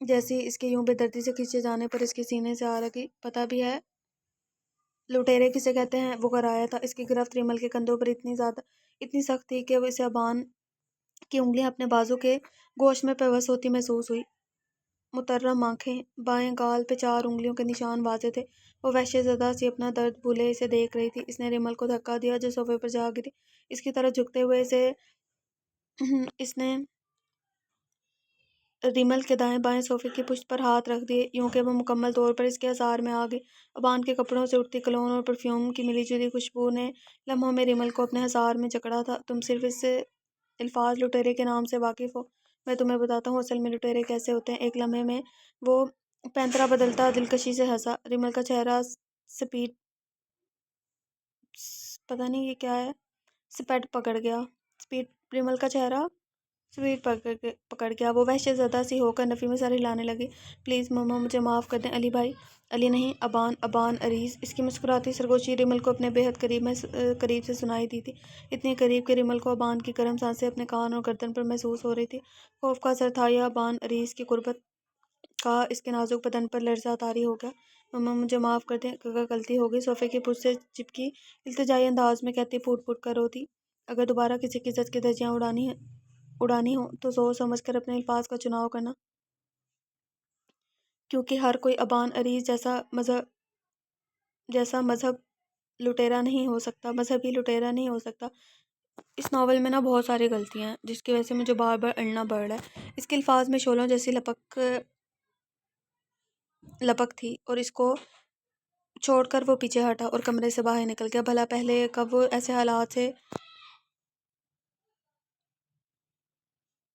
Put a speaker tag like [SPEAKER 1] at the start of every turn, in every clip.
[SPEAKER 1] جیسے اس کے یوں بے دردی سے کھینچے جانے پر اس کے سینے سے آ لگی۔ پتہ بھی ہے لٹیرے کسے کہتے ہیں؟ وہ کرایا تھا۔ اس کی گرفت ریمل کے کندھوں پر اتنی سخت تھی کہ وہ اسے ابان کی انگلیاں اپنے بازو کے گوشت میں پیوست ہوتی محسوس ہوئی۔ مترم آنکھیں، بائیں گال پہ 4 انگلیوں کے نشان واضح تھے۔ وہ وحشت زدہ سی اپنا درد بھولے اسے دیکھ رہی تھی۔ اس نے ریمل کو دھکا دیا جو صوفے پر جا گری۔ اس کی طرف جھکتے ہوئے اس نے ریمل کے دائیں بائیں صوفے کی پشت پر ہاتھ رکھ دیے، یوں کہ وہ مکمل طور پر اس کے اثار میں آ گئی۔ ابان کے کپڑوں سے اٹھتی کلون اور پرفیوم کی ملی جلی خوشبو نے لمحوں میں ریمل کو اپنے اثار میں جکڑا تھا۔ تم صرف اس الفاظ لٹیرے کے نام سے واقف ہو، میں تمہیں بتاتا ہوں اصل میں لٹیرے کیسے ہوتے ہیں۔ ایک لمحے میں وہ پینترا بدلتا دلکشی سے ہنسا۔ ریمل کا چہرہ پتہ نہیں یہ کیا ہے، سپیڈ پکڑ گیا۔ ریمل کا چہرہ سپیڈ پکڑ گیا۔ وہ وحشت زدہ سی ہو کر نفی میں سر ہلانے لگی۔ پلیز مما، مجھے معاف کر دیں۔ علی بھائی، علی نہیں، ابان عریض۔ اس کی مسکراتی سرگوشی ریمل کو اپنے بے حد قریب سے سنائی دی تھی، اتنی قریب کہ ریمل کو ابان کی گرم سانسیں اپنے کان اور گردن پر محسوس ہو رہی تھی۔ خوف کا اثر تھا یا ابان عریض کی قربت کا اس کے نازک بدن پر لرزہ طاری ہو گیا۔ مما مجھے معاف کر دیں، غلطی ہو گئی، صوفے کی پشت سے چپکی التجائی انداز میں کہتی پھوٹ پھوٹ کر روتی۔ اگر دوبارہ کسی کی عزت کی دھجیاں اڑانی ہوں تو سوچ سمجھ کر اپنے الفاظ کا چناؤ کرنا، کیونکہ ہر کوئی ابان عریض جیسا مذہبی لٹیرا نہیں ہو سکتا۔ اس ناول میں بہت ساری غلطیاں ہیں جس کی وجہ سے مجھے بار بار اڑنا پڑ رہا ہے۔ اس کے الفاظ میں شعلوں جیسی لپک تھی اور اس کو چھوڑ کر وہ پیچھے ہٹا اور کمرے سے باہر نکل گیا۔ بھلا پہلے کب وہ ایسے حالات سے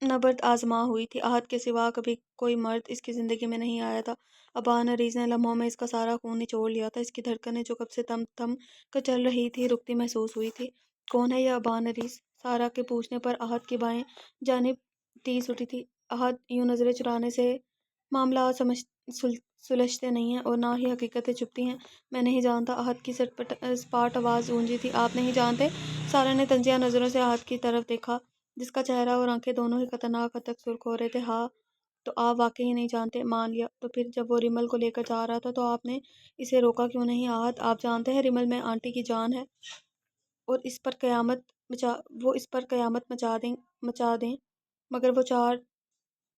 [SPEAKER 1] نبرد آزما ہوئی تھی؟ عہد کے سوا کبھی کوئی مرد اس کی زندگی میں نہیں آیا تھا۔ ابان عریض نے لمحوں میں اس کا سارا خون نچوڑ لیا تھا۔ اس کی دھڑکنیں جو کب سے تھم تھم کر چل رہی تھی رکتی محسوس ہوئی تھی۔ کون ہے یہ ابان عریض؟ سارا کے پوچھنے پر عہد کی بائیں جانب ٹیس اٹھی تھی۔ عہد، یوں نظریں چرانے سے معاملات سلجھتے نہیں ہیں اور نہ ہی حقیقتیں چھپتی ہیں۔ میں نہیں جانتا۔ عہد کی سپاٹ آواز گونجی تھی۔ آپ نہیں جانتے؟ سارا نے طنزیہ نظروں سے عہد کی طرف دیکھا جس کا چہرہ اور آنکھیں دونوں ہی خطرناک حد تک سرخ ہو رہے تھے۔ ہاں تو آپ واقعی نہیں جانتے؟ مان لیا۔ تو پھر جب وہ ریمل کو لے کر جا رہا تھا تو آپ نے اسے روکا کیوں نہیں؟ عہد، آپ جانتے ہیں ریمل میں آنٹی کی جان ہے اور وہ اس پر قیامت مچا دیں، مگر وہ 4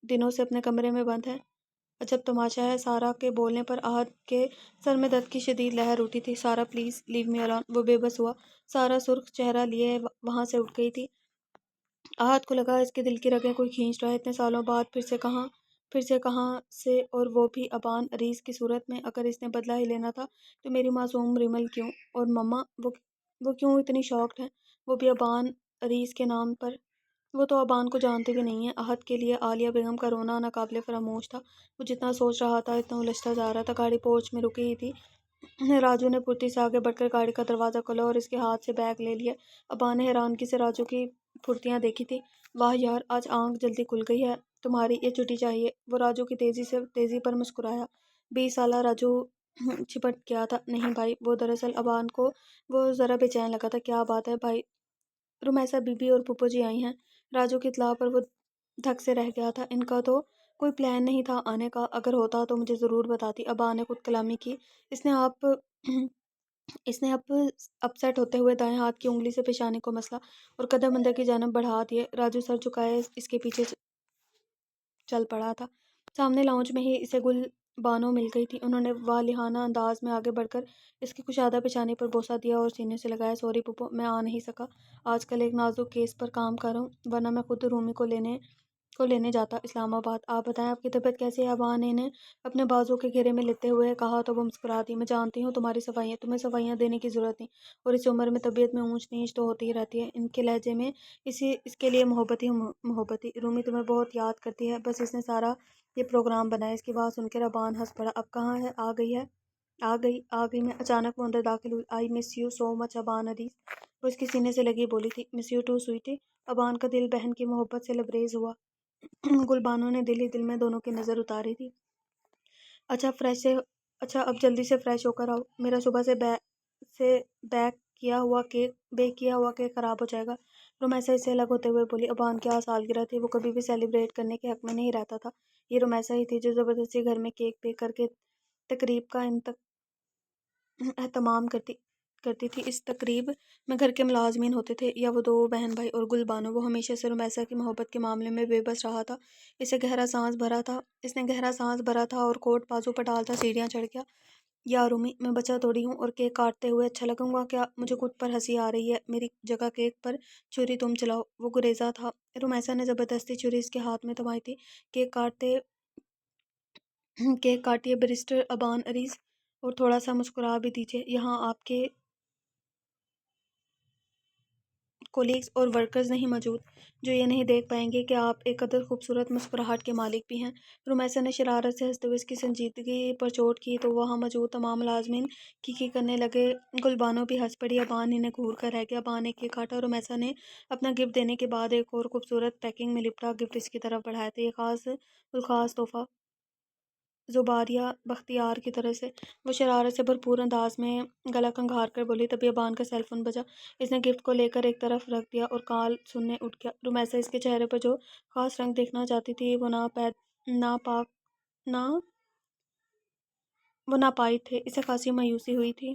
[SPEAKER 1] دنوں سے اپنے کمرے میں بند ہے۔ عجب تماشا ہے۔ سارا کے بولنے پر عہد کے سر میں درد کی شدید لہر اٹھی تھی۔ سارا پلیز لیو می الون۔ وہ بے بس ہوا۔ سارا سرخ چہرہ لیے وہاں سے اٹھ گئی تھی۔ عہد کو لگا اس کے دل کی رگیں کوئی کھینچ رہا ہے۔ اتنے سالوں بعد پھر سے کہاں سے، اور وہ بھی ابان عریض کی صورت میں؟ اگر اس نے بدلہ ہی لینا تھا تو میری معصوم ریمل کیوں؟ اور مما، وہ کیوں اتنی شاکڈ ہیں؟ وہ بھی ابان عریض کے نام پر؟ وہ تو ابان کو جانتے بھی نہیں ہیں۔ عہد کے لیے عالیہ بیگم کا رونا ناقابل فراموش تھا۔ وہ جتنا سوچ رہا تھا اتنا الجھتا جا رہا تھا۔ گاڑی پورچ میں رکی تھی۔ راجو نے پھرتی سے آگے بڑھ کر گاڑی کا دروازہ کھولا اور اس کے ہاتھ سے بیگ لے لیا۔ ابا نے حیرانگی سے راجو کی پھرتیاں دیکھی تھی۔ واہ یار، آج آنکھ جلدی کھل گئی ہے تمہاری، یہ چھٹی چاہیے۔ وہ راجو کی تیزی پر مسکرایا۔ 20 سالہ راجو چھپٹ گیا تھا۔ نہیں بھائی، وہ دراصل ابان کو وہ ذرا بے چین لگا تھا۔ کیا بات ہے بھائی؟ رمیسا بی بی اور پھپھو جی آئی ہیں۔ راجو کی اطلاع پر وہ دھک سے رہ گیا تھا۔ ان کا تو کوئی پلان نہیں تھا آنے کا، اگر ہوتا تو مجھے ضرور بتاتی۔ ابا نے خود کلامی کی۔ اس نے اپ سیٹ ہوتے ہوئے دائیں ہاتھ کی انگلی سے پیشانی کو مسلا اور قدم اندر کی جانب بڑھا دیے۔ راجو سر جھکائے اس کے پیچھے چل پڑا تھا۔ سامنے لاؤنج میں ہی اسے گل بانو مل گئی تھی۔ انہوں نے والہانہ انداز میں آگے بڑھ کر اس کی کشادہ پیشانی پر بوسہ دیا اور سینے سے لگایا۔ سوری پھپھو، میں آ نہیں سکا، آج کل ایک نازک کیس پر کام کر رہا ہوں، ورنہ میں خود رومی کو لینے جاتا اسلام آباد۔ آپ بتائیں آپ کی طبیعت کیسی ہے؟ ابا نے انہیں اپنے بازو کے گھیرے میں لیتے ہوئے کہا تو وہ مسکرا دی۔ میں جانتی ہوں تمہیں صفائیاں دینے کی ضرورت نہیں، اور اس عمر میں طبیعت میں اونچ نیچ تو ہوتی ہی رہتی ہے۔ ان کے لہجے میں اس کے لیے محبت ہی۔ رومی تمہیں بہت یاد کرتی ہے، بس اس نے سارا یہ پروگرام بنایا۔ اس کی بات سن کر ابان ہنس پڑا۔ اب کہاں ہے؟ آ گئی میں۔ اچانک وہ اندر داخل ہوئی۔ آئی مس یو سو مچ ابان عریض، وہ اس کے سینے سے لگی بولی تھی۔ Miss you too sweetie. Aban کا دل بہن کی محبت سے لبریز ہوا۔ گل بانو نے دل ہی دل میں دونوں کی نظر اتاری تھی۔ اچھا اب جلدی سے فریش ہو کر آؤ، میرا صبح سے بیک کیا ہوا کیک خراب ہو جائے گا۔ رومیسا اس سے الگ ہوتے ہوئے بولی۔ ابان کی آج سالگرہ تھی، وہ کبھی بھی سیلیبریٹ کرنے کے حق میں نہیں رہتا تھا۔ یہ رومیسا ہی تھی جو زبردستی گھر میں کیک بیک کر کے تقریب کا اہتمام کرتی تھی۔ اس تقریب میں گھر کے ملازمین ہوتے تھے یا وہ دو بہن بھائی اور گل بانو۔ وہ ہمیشہ سے رومیسا کی محبت کے معاملے میں بے بس رہا تھا۔ اس نے گہرا سانس بھرا تھا اور کوٹ بازو پر ڈالتا سیڑھیاں چڑھ گیا۔ یا رومی، میں بچہ تھوڑی ہوں اور کیک کاٹتے ہوئے اچھا لگوں گا کیا؟ مجھے خود پر ہنسی آ رہی ہے، میری جگہ کیک پر چھری تم چلاؤ۔ وہ گریزاں تھا۔ رومیسا نے زبردستی چھری اس کے ہاتھ میں تھمائی تھی۔ کیک کاٹیے بیرسٹر ابان اریز، اور تھوڑا سا مسکرا بھی دیجیے۔ یہاں آپ کے کولیگز اور ورکرز نہیں موجود جو یہ نہیں دیکھ پائیں گے کہ آپ ایک قدر خوبصورت مسکراہٹ کے مالک بھی ہیں؟ رومیسا نے شرارت سے ہنستے ہوئے اس کی سنجیدگی پر چوٹ کی تو وہاں موجود تمام ملازمین کی کرنے لگے۔ گل بانو بھی ہنس پڑی۔ ابان ہی نے گھور کر رہ گیا۔ ابان نے کیک کاٹا۔ رومیسا نے اپنا گفٹ دینے کے بعد ایک اور خوبصورت پیکنگ میں لپٹا گفٹ اس کی طرف بڑھایا تھا۔ یہ الخاص تحفہ زباریہ بختیار کی طرف سے۔ وہ شرارت سے بھرپور انداز میں گلا کھنگار کر بولی۔ تبھی ابان کا سیل فون بجا۔ اس نے گفٹ کو لے کر ایک طرف رکھ دیا اور کال سننے اٹھ گیا۔ رومیسا اس کے چہرے پر جو خاص رنگ دیکھنا چاہتی تھی وہ نہ پائی تھے۔ اسے خاصی مایوسی ہوئی تھی۔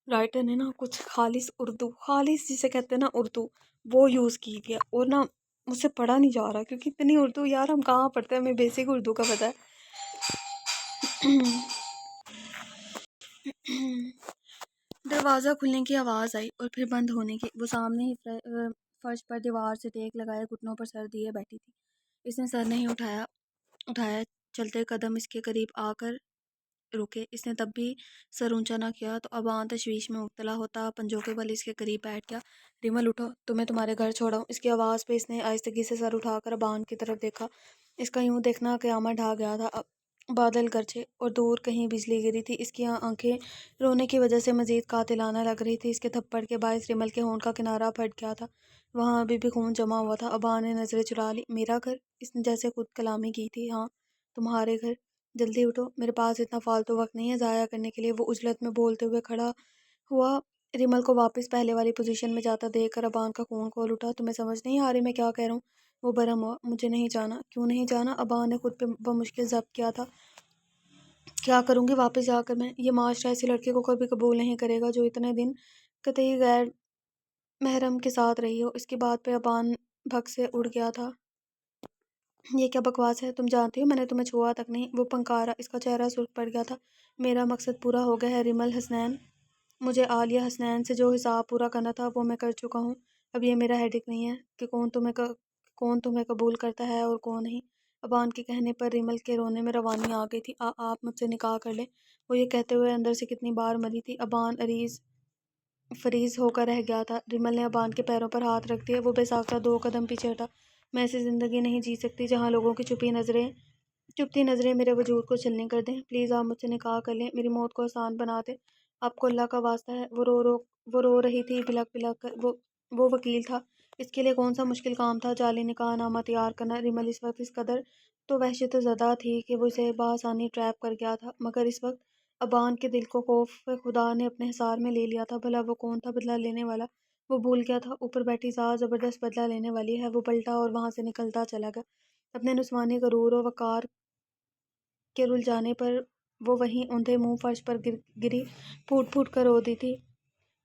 [SPEAKER 1] رائٹر نے کچھ خالص جسے کہتے ہیں اردو، وہ یوز کی ہے اور مجھ سے پڑھا نہیں جا رہا کیونکہ اتنی اردو یار ہم کہاں پڑھتے ہیں، ہمیں بیسک اردو کا پتہ ہے۔ دروازہ کھلنے کی آواز آئی اور پھر بند ہونے کی۔ وہ سامنے ہی فرش پر دیوار سے ٹیک لگائے گھٹنوں پر سر دیے بیٹھی تھی۔ اس نے سر نہیں اٹھایا۔ چلتے قدم اس کے قریب آ کر رکے۔ اس نے تب بھی سر اونچا نہ کیا تو ابان تشویش میں مبتلا ہوتا پنجوں کے بل اس کے قریب بیٹھ گیا۔ ریمل اٹھو، تمہیں تمہارے گھر چھوڑاؤں۔ اس کی آواز پہ اس نے آہستگی سے سر اٹھا کر ابان کی طرف دیکھا۔ اس کا یوں دیکھنا قیامت ڈھا گیا تھا۔ بادل گرجے اور دور کہیں بجلی گری تھی۔ اس کی آنکھیں رونے کی وجہ سے مزید قاتلانہ لگ رہی تھی۔ اس کے تھپڑ کے باعث ریمل کے ہونٹ کا کنارہ پھٹ گیا تھا۔ وہاں ابھی بھی خون جمع ہوا تھا۔ ابان نے نظریں چرا لی۔ میرا گھر؟ اس نے جیسے خود کلامی کی تھی۔ ہاں، تمہارے گھر۔ جلدی اٹھو، میرے پاس اتنا فالتو وقت نہیں ہے ضائع کرنے کے لیے۔ وہ عجلت میں بولتے ہوئے کھڑا ہوا۔ ریمل کو واپس پہلے والی پوزیشن میں جاتا دیکھ کر ابان کا خون کھول اٹھا۔ تمہیں سمجھ نہیں آ رہی میں کیا کہہ رہا ہوں؟ وہ برہم ہوا۔ مجھے نہیں جانا۔ کیوں نہیں جانا؟ ابان نے خود پہ بمشکل ضبط کیا تھا۔ کیا کروں گی واپس جا کر میں؟ یہ معاشرہ ایسی لڑکی کو کبھی قبول نہیں کرے گا جو اتنے دن قطعی غیر محرم کے ساتھ رہی ہو۔ اس کی بات پہ ابان بھگ سے اڑ گیا تھا۔ یہ کیا بکواس ہے؟ تم جانتی ہو میں نے تمہیں چھوا تک نہیں۔ وہ پنکارا۔ اس کا چہرہ سرخ پڑ گیا تھا۔ میرا مقصد پورا ہو گیا ہے ریمل حسنین۔ مجھے عالیہ حسنین سے جو حساب پورا کرنا تھا وہ میں کر چکا ہوں۔ اب یہ میرا ہیڈک نہیں ہے کہ کون تمہیں قبول کرتا ہے اور کون نہیں۔ ابان کے کہنے پر ریمل کے رونے میں روانی آ گئی تھی۔ آپ مجھ سے نکاح کر لیں۔ وہ یہ کہتے ہوئے اندر سے کتنی بار مری تھی۔ ابان فریز ہو کر رہ گیا تھا۔ ریمل نے ابان کے پیروں پر ہاتھ رکھ دیا۔ وہ بے ساختہ 2 قدم پیچھے ہٹا۔ میں ایسی زندگی نہیں جی سکتی جہاں لوگوں کی چپتی نظریں میرے وجود کو چھلنی کر دیں۔ پلیز آپ مجھ سے نکاح کر لیں، میری موت کو آسان بنا دیں۔ آپ کو اللہ کا واسطہ ہے۔ وہ رو رہی تھی بلک بلک کر۔ وہ وکیل تھا۔ اس کے لیے کون سا مشکل کام تھا جعلی نکاح نامہ تیار کرنا۔ ریمل اس وقت اس قدر تو وحشت زدہ تھی کہ وہ اسے بآسانی ٹریپ کر گیا تھا، مگر اس وقت ابان کے دل کو خوف خدا نے اپنے حصار میں لے لیا تھا۔ بھلا وہ کون تھا بدلہ لینے والا؟ وہ بھول گیا تھا اوپر بیٹھی ذات زبردست بدلہ لینے والی ہے۔ وہ پلٹا اور وہاں سے نکلتا چلا گیا۔ اپنے نسوانی غرور و وقار کے رل جانے پر وہ وہیں اوندھے منہ فرش پر گری پھوٹ پھوٹ کر رو دی تھی۔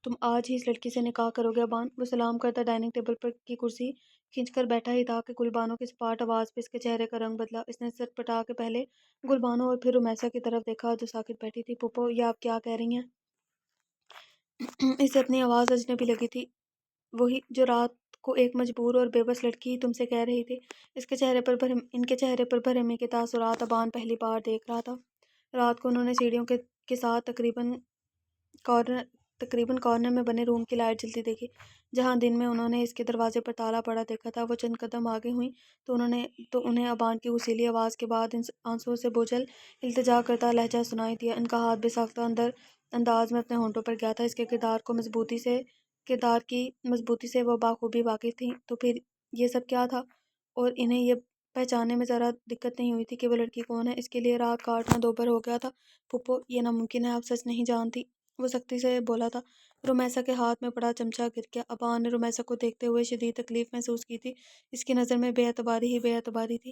[SPEAKER 1] تم آج ہی اس لڑکی سے نکاح کرو گے ابان؟ وہ سلام کرتا ڈائننگ ٹیبل پر کی کرسی کھینچ کر بیٹھا ہی تھا کہ گل بانو کی سپاٹ آواز پہ اس کے چہرے کا رنگ بدلا۔ اس نے سر پٹا کے پہلے گل بانو اور پھر رومیسا کی طرف دیکھا جو ساکت بیٹھی تھی۔ پھوپھو، یہ آپ کیا کہہ رہی ہیں؟ اسے اپنی آواز اجنبی لگی تھی، وہی جو رات کو ایک مجبور اور بے بس لڑکی تم سے کہہ رہی تھی۔ ان کے چہرے پر بھرمی کے تاثرات ابان پہلی بار دیکھ رہا تھا۔ رات کو انہوں نے سیڑھیوں کے ساتھ تقریباً کارنر میں بنے روم کی لائٹ جلتی دیکھی، جہاں دن میں انہوں نے اس کے دروازے پر تالا پڑا دیکھا تھا۔ وہ چند قدم آگے ہوئیں تو انہیں ابان کی غسیلی آواز کے بعد آنسوؤں سے بوجھل التجا کرتا لہجہ سنائی دیا۔ ان کا ہاتھ بے ساختہ انداز میں اپنے ہونٹوں پر گیا تھا۔ اس کے کردار کی مضبوطی سے وہ بخوبی واقف تھیں۔ تو پھر یہ سب کیا تھا؟ اور انہیں یہ پہچاننے میں ذرا دقت نہیں ہوئی تھی کہ وہ لڑکی کون ہے؟ اس کے لیے رات کاٹنا دوبھر ہو گیا تھا۔ پھوپھو، یہ ناممکن ہے، آپ سچ نہیں جانتی، وہ سختی سے بولا تھا۔ رومیسا کے ہاتھ میں پڑا چمچہ گر گیا۔ ابان نے رومیسا کو دیکھتے ہوئے شدید تکلیف محسوس کی تھی۔ اس کی نظر میں بے اعتباری ہی بے اعتباری تھی۔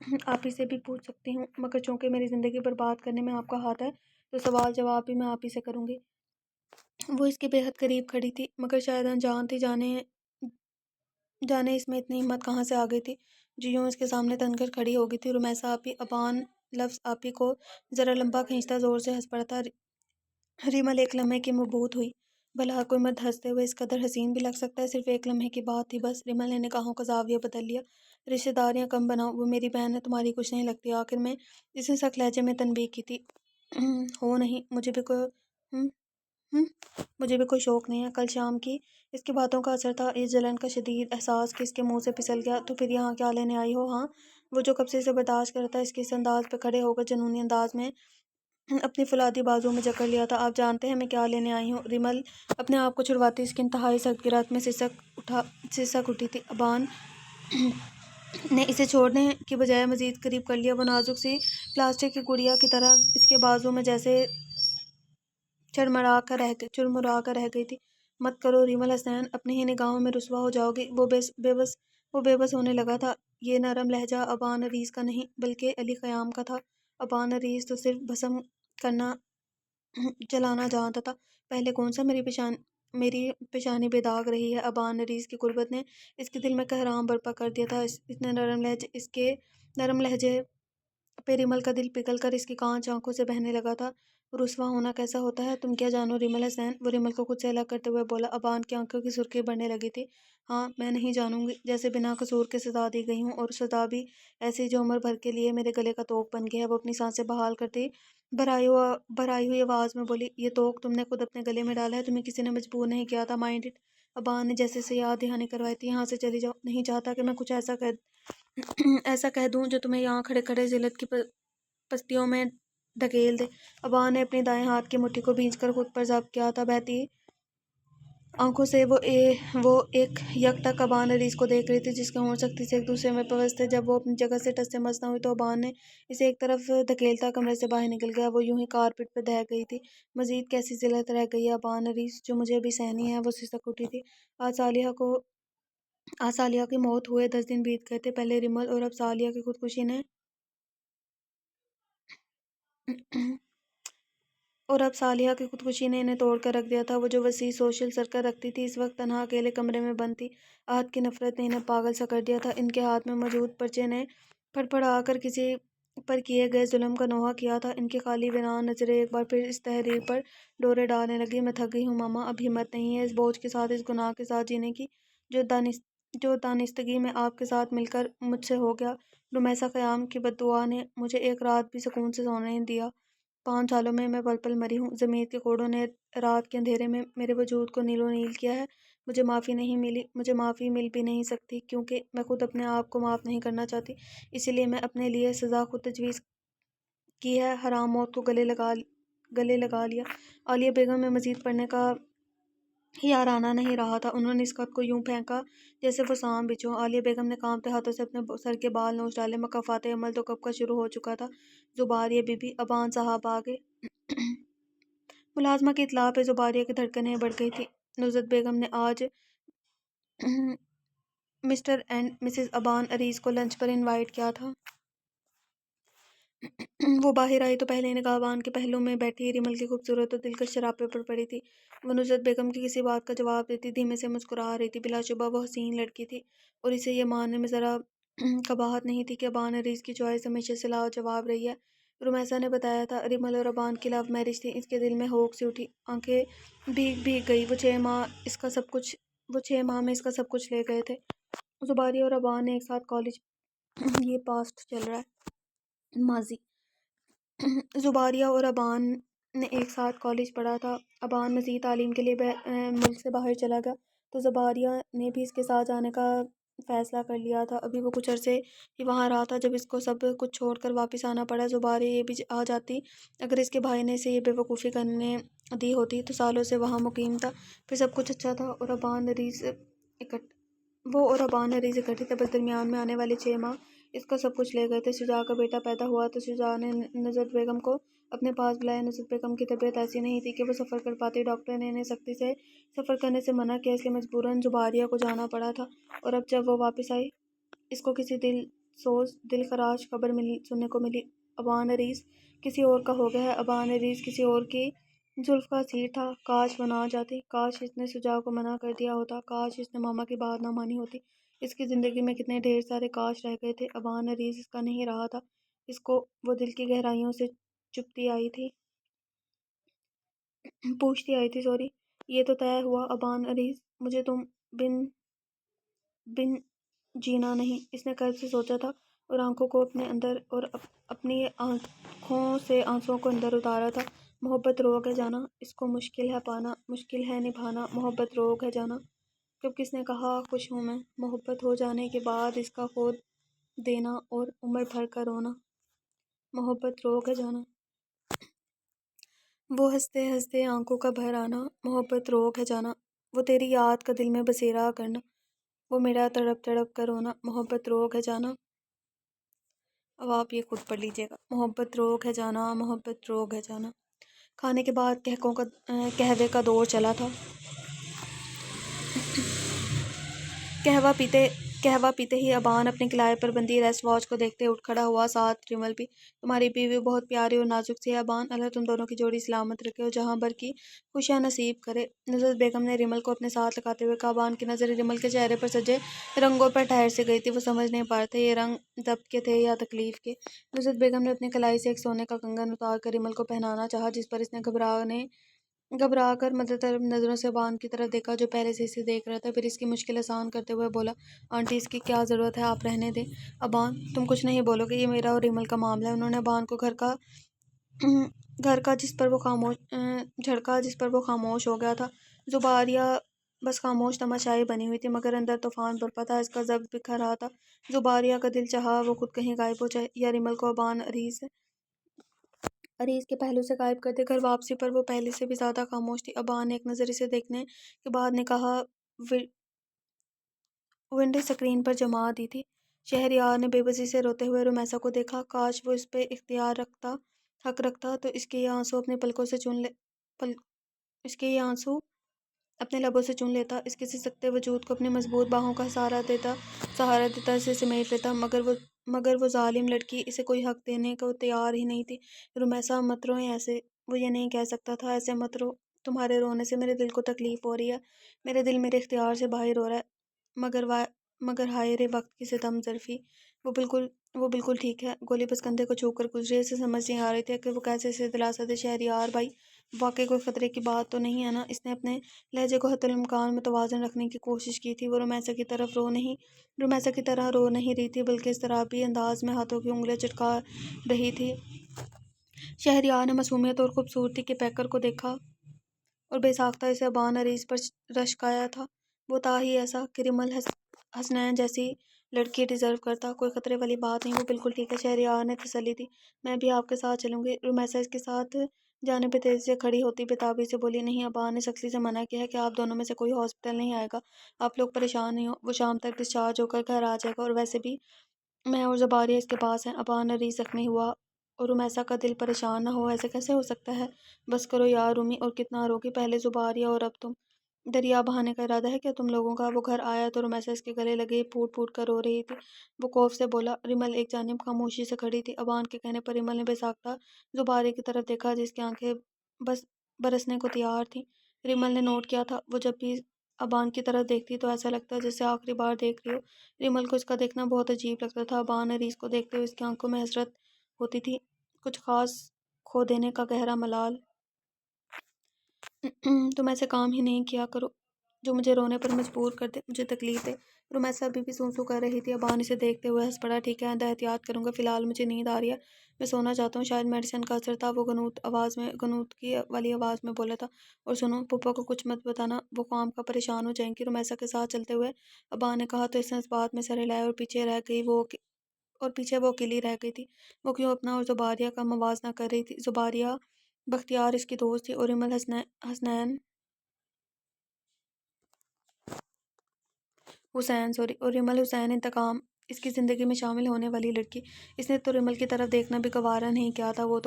[SPEAKER 1] آپ ہی سے بھی پوچھ سکتی ہوں، مگر چونکہ میری زندگی برباد کرنے میں آپ کا ہاتھ ہے تو سوال جواب بھی میں آپ ہی سے کروں گی۔ وہ اس کے بے حد قریب کھڑی تھی، مگر شاید انجان تھی، جانے اس میں اتنی ہمت کہاں سے آ گئی تھی جو یوں اس کے سامنے تن کر کھڑی ہو گئی تھی۔ رمیسا آپی، ابان لفظ آپی کو ذرا لمبا کھینچتا زور سے ہنس پڑا تھا۔ ریمل ایک لمحے کی مبہوت ہوئی، بھلا کوئی مرد ہنستے ہوئے اس قدر حسین بھی لگ سکتا ہے؟ صرف ایک لمحے کی بات تھی بس۔ ریمل نے نگاہوں کا زاویہ بدل لیا۔ رشتہ داریاں کم بناؤ، وہ میری بہن ہے، تمہاری کچھ نہیں لگتی آخر میں، اس نے سخت لہجے میں تنبیہ کی تھی۔ ہو نہیں، مجھے بھی کوئی شوق نہیں ہے۔ کل شام کی اس کی باتوں کا اثر تھا، اس جلن کا شدید احساس کہ اس کے منہ سے پھسل گیا۔ تو پھر یہاں کیا لینے آئی ہو؟ ہاں، وہ جو کب سے اسے برداشت کرتا تھا، اس کے اس انداز پہ کھڑے ہو کر جنونی انداز میں اپنی فولادی بازو میں جکڑ لیا تھا۔ آپ جانتے ہیں میں کیا لینے آئی ہوں؟ ریمل اپنے آپ کو چھڑواتی اس کی انتہائی سخت گرفت میں سسک اٹھی تھی۔ ابان نے اسے چھوڑنے کی بجائے مزید قریب کر لیا۔ وہ نازک سی پلاسٹک کی گڑیا کی طرح اس کے بازو میں جیسے چرمرا کر رہ گئی تھی۔ مت کرو ریمل حسین، اپنی ہی نگاہوں میں رسوا ہو جاؤ گی۔ وہ بے بس ہونے لگا تھا۔ یہ نرم لہجہ ابان عریض کا نہیں بلکہ علی خیام کا تھا۔ ابان عریض تو صرف بھسم کرنا چلانا جانتا تھا۔ پہلے کون سا میری پیشانی بے داغ رہی ہے؟ ابان عریض کی قربت نے اس کے دل میں کہرام برپا کر دیا تھا۔ اس کے نرم لہجے پہ ریمل کا دل پگھل کر اس کی کانچ آنکھوں سے بہنے لگا تھا۔ رسوا ہونا کیسا ہوتا ہے تم کیا جانو ریمل حسین؟ وہ ریمل کو خود سے الگ کرتے ہوئے بولا۔ ابان کی آنکھوں کی سرخی بڑھنے لگی تھی۔ ہاں، میں نہیں جانوں گی، جیسے بنا قصور کے سزا دی گئی ہوں، اور سزا بھی ایسی جو عمر بھر کے لیے میرے گلے کا توق بن گیا ہے۔ وہ اپنی سانسیں بحال کرتی بھرائی ہوئی آواز میں بولی، یہ توق تم نے خود اپنے گلے میں ڈالا ہے، تمہیں کسی نے مجبور نہیں کیا تھا، مائنڈ اٹ۔ ابان نے جیسے اسے یاد دہانی کروائی تھی۔ یہاں سے چلی جاؤ، نہیں چاہتا کہ میں کچھ ایسا کہہ دوں جو تمہیں یہاں کھڑے کھڑے ذلت کی پستیوں میں دھکیل دے۔ ابان نے اپنی دائیں ہاتھ کی مٹھی کو بھینچ کر خود پر ضبط کیا تھا۔ بہتی آنکھوں سے وہ ایک یک ٹک ابان عریض کو دیکھ رہی تھی، جس کے ہونٹ سختی سے ایک دوسرے میں پیوست تھے۔ جب وہ اپنی جگہ سے ٹس سے مس نہ ہوئی تو ابان نے اسے ایک طرف دھکیلتا کمرے سے باہر نکل گیا۔ وہ یوں ہی کارپٹ پہ دہہ گئی تھی۔ مزید کیسی ذلت رہ گئی ہے ابان عریض جو مجھے بھی سہنی ہے؟ وہ سسک اٹھی تھی۔ آج صالحہ کی موت ہوئے 10 دن بیت گئے تھے۔ پہلے ریمل اور اب صالحہ کی خودکشی نے انہیں توڑ کر رکھ دیا تھا۔ وہ جو وسیع سوشل سرکل رکھتی تھی، اس وقت تنہا اکیلے کمرے میں بند تھی۔ آہت کی نفرت نے انہیں پاگل سا کر دیا تھا۔ ان کے ہاتھ میں موجود پرچے نے پھڑپڑا کر کسی پر کیے گئے ظلم کا نوحہ کیا تھا۔ ان کی خالی ویران نظریں ایک بار پھر اس تحریر پر ڈورے ڈالنے لگیں۔ میں تھک گئی ہوں ماما، اب ہمت نہیں ہے اس بوجھ کے ساتھ، اس گناہ کے ساتھ جینے کی جو دانستگی میں آپ کے ساتھ مل کر مجھ سے ہو گیا۔ رمیسا خیام کی بددعا نے مجھے ایک رات بھی سکون سے سونے نہیں دیا۔ 5 سالوں میں پل پل مری ہوں۔ ضمیر کے کوڑوں نے رات کے اندھیرے میں میرے وجود کو نیلو نیل کیا ہے۔ مجھے معافی نہیں ملی، مجھے معافی مل بھی نہیں سکتی، کیونکہ میں خود اپنے آپ کو معاف نہیں کرنا چاہتی۔ اسی لیے میں اپنے لیے سزا خود تجویز کی ہے، حرام موت کو گلے لگا لیا۔ عالیہ بیگم میں مزید پڑھنے کا یارانہ نہیں رہا تھا۔ انہوں نے اس خط کو یوں پھینکا جیسے وہ سام بچھو۔ عالیہ بیگم نے کانپتے ہاتھوں سے اپنے سر کے بال نوچ ڈالے۔ مکافات عمل تو کب کا شروع ہو چکا تھا۔ زباریہ بی بی، ابان صاحب آ گئے۔ ملازمہ کی اطلاع پہ زباریہ کی دھڑکنیں بڑھ گئی تھیں۔ نصرت بیگم نے آج مسٹر اینڈ مسز ابان عریض کو لنچ پر انوائٹ کیا تھا۔ وہ باہر آئی تو پہلی نگاہ ابان کے پہلو میں بیٹھی ریمل کی خوبصورت اور دلکش شراپے پر پڑی تھی۔ وہ نصرت بیگم کی کسی بات کا جواب دیتی دھیمے سے مسکرا رہی تھی۔ بلا شبہ وہ حسین لڑکی تھی، اور اسے یہ ماننے میں ذرا قباحت نہیں تھی کہ ابان عریض کی چوائس ہمیشہ سے لاجواب رہی ہے۔ رمیسا نے بتایا تھا ریمل اور ابان کی لو میرج تھی۔ اس کے دل میں ہوک سی اٹھی، آنکھیں بھیگ گئی۔ وہ 6 ماہ میں اس کا سب کچھ لے گئے تھے۔ زباریہ اور ابان نے ایک ساتھ کالج یہ پاسٹ چل رہا ہے، ماضی۔ زباریہ اور ابان نے ایک ساتھ کالج پڑھا تھا۔ ابان مزید تعلیم کے لیے ملک سے باہر چلا گیا تو زباریہ نے بھی اس کے ساتھ جانے کا فیصلہ کر لیا تھا۔ ابھی وہ کچھ عرصے ہی وہاں رہا تھا جب اس کو سب کچھ چھوڑ کر واپس آنا پڑا۔ زباریہ یہ بھی آ جاتی اگر اس کے بھائی نے اسے یہ بے وقوفی کرنے دی ہوتی تو سالوں سے وہاں مقیم تھا، پھر سب کچھ اچھا تھا۔ وہ اور ابان عریض اکٹھے تھے، بس درمیان میں آنے والے 6 ماہ اس کا سب کچھ لے گئے تھے۔ شجاع کا بیٹا پیدا ہوا تو شجاع نے نصرت بیگم کو اپنے پاس بلایا۔ نصرت بیگم کی طبیعت ایسی نہیں تھی کہ وہ سفر کر پاتی۔ ڈاکٹر نے انہیں سختی سے سفر کرنے سے منع کیا، اس لیے مجبوراً زباریہ کو جانا پڑا تھا۔ اور اب جب وہ واپس آئی، اس کو کسی دل سوز دل خراش خبر سننے کو ملی۔ ابان عریض کسی اور کا ہو گیا ہے۔ ابان عریض کسی اور کی زلف کا اسیر تھا۔ کاش وہ نہ جاتی، کاش اس نے شجاع کو منع کر دیا ہوتا، کاش اس نے ماما کی بات نہ مانی ہوتی۔ اس کی زندگی میں کتنے ڈھیر سارے کاش رہ گئے تھے۔ ابان عریض اس کا نہیں رہا تھا، اس کو وہ دل کی گہرائیوں سے چپتی آئی تھی، پوچھتی آئی تھی سوری۔ یہ تو طے ہوا ابان عریض، مجھے تم بن جینا نہیں۔ اس نے قلب سے سوچا تھا اور آنکھوں کو اپنے اندر اور اپنی آنکھوں سے آنسوؤں کو اندر اتارا تھا۔ محبت روگ ہے جانا، اس کو مشکل ہے پانا، مشکل ہے نبھانا، محبت روگ ہے جانا۔ کب کس نے کہا خوش ہوں میں، محبت ہو جانے کے بعد اس کا کھو دینا اور عمر بھر کا رونا، محبت روگ ہے جانا۔ وہ ہنستے ہنستے آنکھوں کا بھر آنا، محبت روگ ہے جانا۔ وہ تیری یاد کا دل میں بسیرا کرنا، وہ میرا تڑپ تڑپ کر رونا، محبت روگ ہے جانا۔ اب آپ یہ خود پڑھ لیجئے گا۔ محبت روگ ہے جانا، محبت روگ ہے جانا۔ کھانے کے بعد قہوے کا دور چلا تھا۔ قہوہ پیتے ہی ابان اپنے کرائے پر بندی ریسٹ واچ کو دیکھتے اٹھ کھڑا ہوا، ساتھ ریمل بھی۔ تمہاری بیوی بہت پیاری اور نازک سی ہے ابان، اللہ تم دونوں کی جوڑی سلامت رکھے اور جہاں بھر کی خوشیاں نصیب کرے۔ نصرت بیگم نے ریمل کو اپنے ساتھ لگاتے ہوئے کہا۔ ابان کی نظریں ریمل کے چہرے پر سجے رنگوں پر ٹھہر سی گئی تھی، وہ سمجھ نہیں پا رہے تھے یہ رنگ ضبط کے تھے یا تکلیف کے۔ نصرت بیگم نے اپنی کلائی سے ایک سونے کا کنگن اتار کر ریمل کو پہنانا چاہا، جس پر اس نے گھبرا کر مدد طلب نظروں سے ابان کی طرف دیکھا جو پہلے سے اسے دیکھ رہا تھا، پھر اس کی مشکل آسان کرتے ہوئے بولا، آنٹی اس کی کیا ضرورت ہے، آپ رہنے دیں۔ ابان تم کچھ نہیں بولو گے، یہ میرا اور ریمل کا معاملہ ہے۔ انہوں نے ابان کو جھڑکا جس پر وہ خاموش ہو گیا تھا۔ زباریہ بس خاموش تماشائی بنی ہوئی تھی، مگر اندر طوفان برپا تھا، اس کا ضبط بکھر رہا تھا۔ زباریہ کا دل چاہا وہ خود کہیں غائب ہو جائے یا ریمل کو ابان عریض کے پہلو سے غائب کر دے۔ گھر واپسی پر وہ پہلے سے بھی زیادہ خاموش تھی۔ ابان نے ایک نظر اسے دیکھنے کے بعد نے کہا ونڈو اسکرین پر جما دی تھی۔ شہریار نے بے بسی سے روتے ہوئے رمیسا کو دیکھا، کاش وہ اس پہ حق رکھتا تو اس کے یہ آنسو اپنے لبوں سے چن لیتا، اس کے سسکتے وجود کو اپنی مضبوط باہوں کا سہارا دیتا، اسے سمیٹ لیتا، مگر وہ ظالم لڑکی اسے کوئی حق دینے کو تیار ہی نہیں تھی۔ رمیسا مت روئیں ایسے، وہ یہ نہیں کہہ سکتا تھا، ایسے مت رو، تمہارے رونے سے میرے دل کو تکلیف ہو رہی ہے، میرے دل میرے اختیار سے باہر ہو رہا ہے، مگر ہائے رے وقت کی ستم ظرفی، وہ بالکل ٹھیک ہے۔ گولی بس کندھے کو چھو کر گزری، اسے سمجھ نہیں آ رہی تھی کہ وہ کیسے اسے دلاسا دے۔ شہریار بھائی، واقعی کوئی خطرے کی بات تو نہیں ہے نا؟ اس نے اپنے لہجے کو حتی الامکان متوازن رکھنے کی کوشش کی تھی۔ وہ رمیسا کی طرح رو نہیں رہی تھی، بلکہ اضطرابی انداز میں ہاتھوں کی انگلیاں چٹکا رہی تھی۔ شہریار نے معصومیت اور خوبصورتی کے پیکر کو دیکھا اور بے ساختہ اسے ابان عریض پر رشک آیا تھا۔ وہ تھا ہی ایسا کہ ریمل حسنین جیسی لڑکی ڈیزرو کرتا، کوئی خطرے والی بات نہیں، وہ بالکل ٹھیک ہے۔ شہریار نے تسلی دی، میں بھی آپ کے ساتھ چلوں گی۔ رمیسا اس کے ساتھ جانے پہ تیزی سے کھڑی ہوتی بے سے بولی، نہیں، ابان نے سختی سے منع کیا ہے کہ آپ دونوں میں سے کوئی ہاسپٹل نہیں آئے گا، آپ لوگ پریشان نہیں ہو، وہ شام تک ڈسچارج ہو کر گھر آ جائے گا، اور ویسے بھی میں اور زباریہ اس کے پاس ہیں۔ ابان عریض زخمی ہوا اور رمیسا کا دل پریشان نہ ہو، ایسے کیسے ہو سکتا ہے؟ بس کرو یار رومی، اور کتنا روگی، پہلے زباریہ اور اب تم۔ دریا بہانے کا ارادہ ہے کیا تم لوگوں کا؟ وہ گھر آیا تو رمیسا اس کے گلے لگے پھوٹ پھوٹ کر رو رہی تھی۔ وہ خوف سے بولا۔ ریمل ایک جانب خاموشی سے کھڑی تھی۔ ابان کے کہنے پر ریمل نے بے ساختہ زباریہ کی طرف دیکھا، جس کی آنکھیں بس برسنے کو تیار تھیں۔ ریمل نے نوٹ کیا تھا، وہ جب بھی ابان کی طرف دیکھتی تو ایسا لگتا جیسے آخری بار دیکھ رہی ہو۔ ریمل کو اس کا دیکھنا بہت عجیب لگتا تھا۔ ابان عریض کو دیکھتے ہوئے اس کی آنکھوں میں حسرت ہوتی تھی، کچھ خاص کھو دینے کا گہرا ملال۔ تم ایسے کام ہی نہیں کیا کرو جو مجھے رونے پر مجبور کر دے، مجھے تکلیف دے۔ رمیسا ابھی بھی سوں کر رہی تھی۔ ابان اسے دیکھتے ہوئے ہنس پڑا، ٹھیک ہے، آئندہ احتیاط کروں گا، فی الحال مجھے نیند آ رہی ہے، میں سونا چاہتا ہوں، شاید میڈیسن کا اثر تھا، وہ گنوت والی آواز میں بولا تھا۔ اور سنو، پھپھا کو کچھ مت بتانا، وہ خام کا پریشان ہو جائیں گی۔ رمیسا کے ساتھ چلتے ہوئے ابان نے کہا تو اس بات میں سر ہلایا اور پیچھے وہ اکیلی رہ گئی تھی۔ وہ کیوں اپنا اور زباریہ کا موازنہ کر رہی تھی؟ زباریہ بختیار اس کی دوست تھی اور ریمل حسین انتقام اس کی زندگی میں شامل ہونے والی لڑکی۔ اس نے تو ریمل کی طرف دیکھنا بھی گوارا نہیں کیا تھا، وہ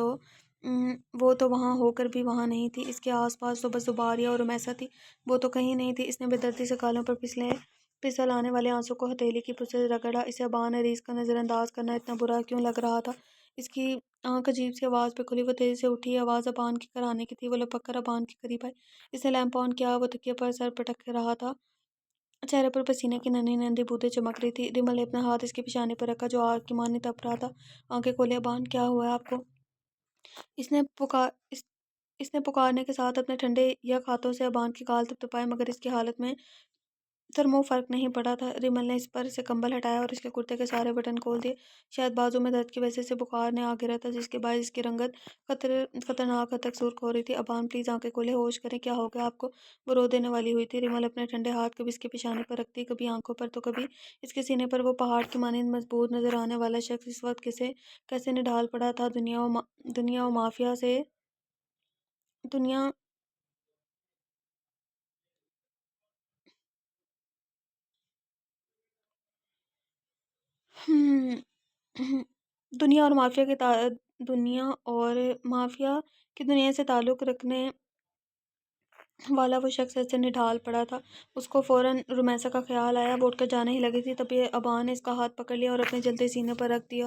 [SPEAKER 1] تو وہاں ہو کر بھی وہاں نہیں تھی، اس کے آس پاس تو بس زباریہ اور رمیسا تھی، وہ تو کہیں نہیں تھی۔ اس نے بے دردی سے گالوں پر پھسلے پھسل آنے والے آنسوں کو ہتھیلی کی پشت سے رگڑا۔ اسے ابان عریض کا نظر انداز کرنا اتنا برا کیوں لگ رہا تھا؟ اس کی آنکھ عجیب سی آواز پہ کھلی۔ وہ تیزی سے اٹھی۔ یہ آواز ابان کے کرانے کی تھی۔ وہ لپک کر ابان کے قریب آئی۔ اس نے لیمپ آن کیا۔ وہ تکیے پر سر پٹک رہا تھا۔ چہرے پر پسینے کی ننھی ننھی بوندیں چمک رہی تھی۔ ریمل نے اپنا ہاتھ اس کی پیشانی پر رکھا جو آگ کی مانند تپ رہا تھا۔ آنکھیں کھولے۔ ابان کیا ہوا ہے آپ کو؟ اس نے پکارنے کے ساتھ اپنے ٹھنڈے یک ہاتھوں سے ابان کے گال تپتپائے مگر اس کی حالت میں سرمو فرق نہیں پڑا تھا۔ ریمل نے اس پر سے کمبل ہٹایا اور اس کے کرتے کے سارے بٹن کھول دیے۔ شاید بازو میں درد کی وجہ سے بخار نے آ گرا تھا جس کے باعث اس کی رنگت خطرناک حد تک سرخ ہو رہی تھی۔ ابان پلیز آنکھیں کھولے، ہوش کریں، کیا ہو گیا آپ کو؟ وہ رو دینے والی ہوئی تھی۔ ریمل اپنے ٹھنڈے ہاتھ کبھی اس کی پیشانی پر رکھتی، کبھی آنکھوں پر تو کبھی اس کے سینے پر۔ وہ پہاڑ کی مانند مضبوط نظر آنے والا شخص اس وقت کیسے نڈھال پڑا تھا دنیا و مافیا سے۔ دنیا دنیا اور مافیا کے دنیا اور مافیا کی دنیا سے تعلق رکھنے والا وہ شخص ایسے نڈھال پڑا تھا۔ اس کو فوراً رومیسا کا خیال آیا۔ وہ اٹھ کر جانے ہی لگی تھی تبھی ابان نے اس کا ہاتھ پکڑ لیا اور اپنے جلتے سینے پر رکھ دیا۔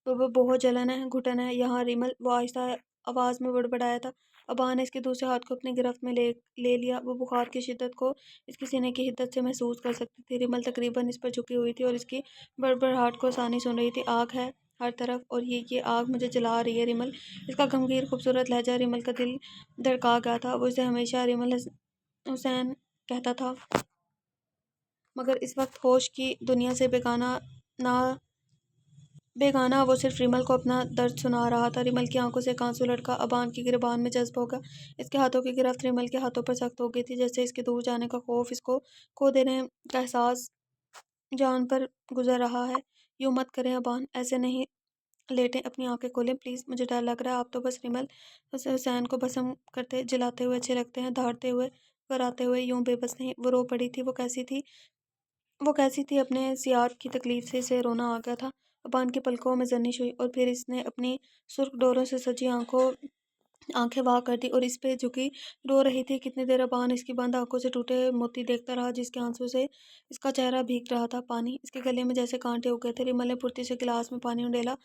[SPEAKER 1] وہ بہت جلن ہے، گھٹن ہے یہاں ریمل، وہ آہستہ آواز میں بڑبڑایا تھا۔ ابان نے اس کے دوسرے ہاتھ کو اپنے گرفت میں لے لیا۔ وہ بخار کی شدت کو اس کے سینے کی حدت سے محسوس کر سکتی تھی۔ ریمل تقریباً اس پر جھکی ہوئی تھی اور اس کی بڑبڑاہٹ کو آسانی سن رہی تھی۔ آگ ہے ہر طرف اور یہ آگ مجھے جلا رہی ہے ریمل۔ اس کا غمگین خوبصورت لہجہ ریمل کا دل دھڑکا گیا تھا۔ وہ اسے ہمیشہ ریمل حسین کہتا تھا مگر اس وقت ہوش کی دنیا سے بیگانہ وہ صرف ریمل کو اپنا درد سنا رہا تھا۔ ریمل کی آنکھوں سے ایک آنسو لڑکا ابان کی گریبان میں جذب ہو گیا۔ اس کے ہاتھوں کی گرفت ریمل کے ہاتھوں پر سخت ہو گئی تھی جیسے اس کے دور جانے کا خوف اس کو کھو دینے کا احساس جان پر گزر رہا ہے۔ یوں مت کریں ابان، ایسے نہیں لیٹیں، اپنی آنکھیں کھولیں پلیز، مجھے ڈر لگ رہا ہے۔ آپ تو بس ریمل حسین کو بھسم کرتے جلاتے ہوئے اچھے لگتے ہیں، دھاڑتے ہوئے کراتے ہوئے، یوں بے بس نہیں۔ وہ رو پڑی تھی۔ وہ کیسی تھی اپنے سیاط کی تکلیف سے اسے رونا آ گیا تھا۔ ابان کی پلکوں میں زرنش ہوئی اور پھر اس نے اپنی سرخ ڈوروں سے سجی آنکھیں واہ کر دی اور اس پہ جھکی رو رہی تھی۔ کتنی دیر ابان اس کی بند آنکھوں سے ٹوٹے موتی دیکھتا رہا جس کے آنسوں سے اس کا چہرہ بھیگ رہا تھا۔ پانی اس کے گلے میں جیسے کانٹے اگ گئے تھے۔ ریمل نے پھرتی سے گلاس میں پانی اڈیلا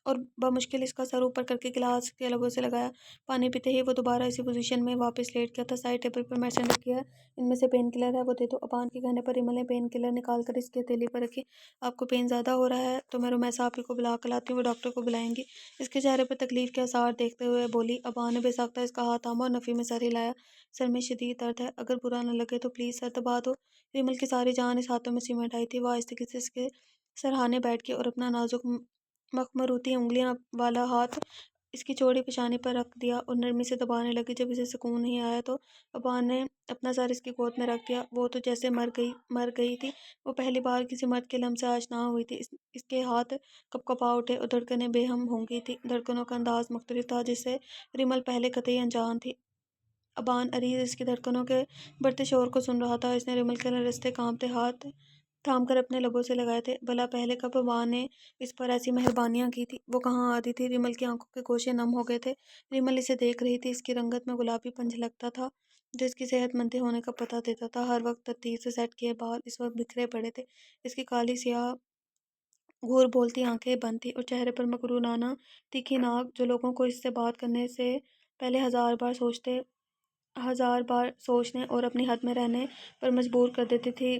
[SPEAKER 1] اور بمشکل اس کا سر اوپر کر کے گلاس کے لبوں سے لگایا۔ پانی پیتے ہی وہ دوبارہ اسی پوزیشن میں واپس لیٹ گیا تھا۔ سائڈ ٹیبل پر میڈیسن رکھی ہے، ان میں سے پین کلر ہے، وہ دے دو۔ ابان کے کہنے پر ریمل نے پین کلر نکال کر اس کی ہتھیلی پر رکھی۔ آپ کو پین زیادہ ہو رہا ہے تو میں رومیسا آپی کو بلا کر لاتی ہوں، وہ ڈاکٹر کو بلائیں گی۔ اس کے چہرے پر تکلیف کے آثار دیکھتے ہوئے بولی۔ ابان نے بے ساختہ اس کا ہاتھ تھاما اور نفی میں سر ہلایا۔ سر میں شدید درد ہے، اگر برا نہ لگے تو پلیز سر دبا دو۔ ریمل کی ساری جان اس ہاتھوں میں سمیٹ آئی تھی۔ وہ آہستگی سے اس کے سرہانے بیٹھ گئی اور اپنا نازک مخمروطی انگلیاں والا ہاتھ اس کی چوڑی پیشانی پر رکھ دیا اور نرمی سے دبانے لگی۔ جب اسے سکون نہیں آیا تو ابان نے اپنا سر اس کی گود میں رکھ دیا۔ وہ تو جیسے مر گئی تھی۔ وہ پہلی بار کسی مرد کے لمس سے آشنا ہوئی تھی۔ اس کے ہاتھ کپکپا اٹھے اور دھڑکنیں بے ہم ہو گئی تھیں۔ دھڑکنوں کا انداز مختلف تھا جس سے ریمل پہلے قطعی انجان تھی۔ ابان عریض اس کی دھڑکنوں کے بڑھتے شور کو سن رہا تھا۔ اس نے ریمل کے رستے کانپتے ہاتھ تھام کر اپنے لبوں سے لگائے تھے۔ بھلا پہلے کب ابان نے اس پر ایسی مہربانیاں کی تھی؟ وہ کہاں آتی تھی؟ ریمل کی آنکھوں کے گوشے نم ہو گئے تھے۔ ریمل اسے دیکھ رہی تھی۔ اس کی رنگت میں گلابی پن جھلکتا تھا جو اس کی صحت مند ہونے کا پتہ دیتا تھا۔ ہر وقت ترتیب سے سیٹ کیے بال اس وقت بکھرے پڑے تھے۔ اس کی کالی سیاہ گھور بولتی آنکھیں بند تھیں اور چہرے پر مکرونانہ تیکھی ناک جو لوگوں کو اس سے بات کرنے سے پہلے ہزار بار سوچنے اور اپنی حد میں رہنے پر مجبور کر دیتی تھی۔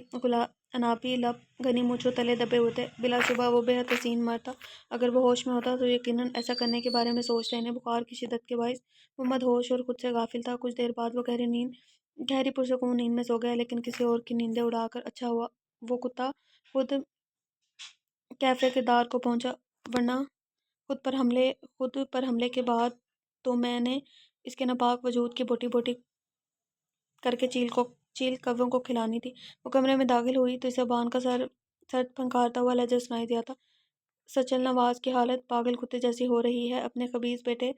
[SPEAKER 1] اناپی لب، گھنی مونچھوں تلے دبے ہوئے تھے۔ بلا شبہ وہ بے حد حسین مرد تھا۔ اگر وہ ہوش میں ہوتا تو یقیناً ایسا کرنے کے بارے میں سوچ لینے۔ بخار کی شدت کے باعث وہ مدہوش اور خود سے غافل تھا۔ کچھ دیر بعد وہ گہری پرسکون نیند میں سو گیا لیکن کسی اور کی نیندیں اڑا کر۔ اچھا ہوا وہ کتا خود کیفے کے دار کو پہنچا، ورنہ خود پر حملے کے بعد تو میں نے اس کے ناپاک وجود کی بوٹی بوٹی کر کے چیل کووں کو کھلانی تھی۔ وہ کمرے میں داخل ہوئی تو اسے ابان کا سر پھنکارتا ہوا لہجہ سنائی دیا تھا۔ سچل نواز کی حالت پاگل کتے جیسی ہو رہی ہے۔ اپنے خبیث بیٹے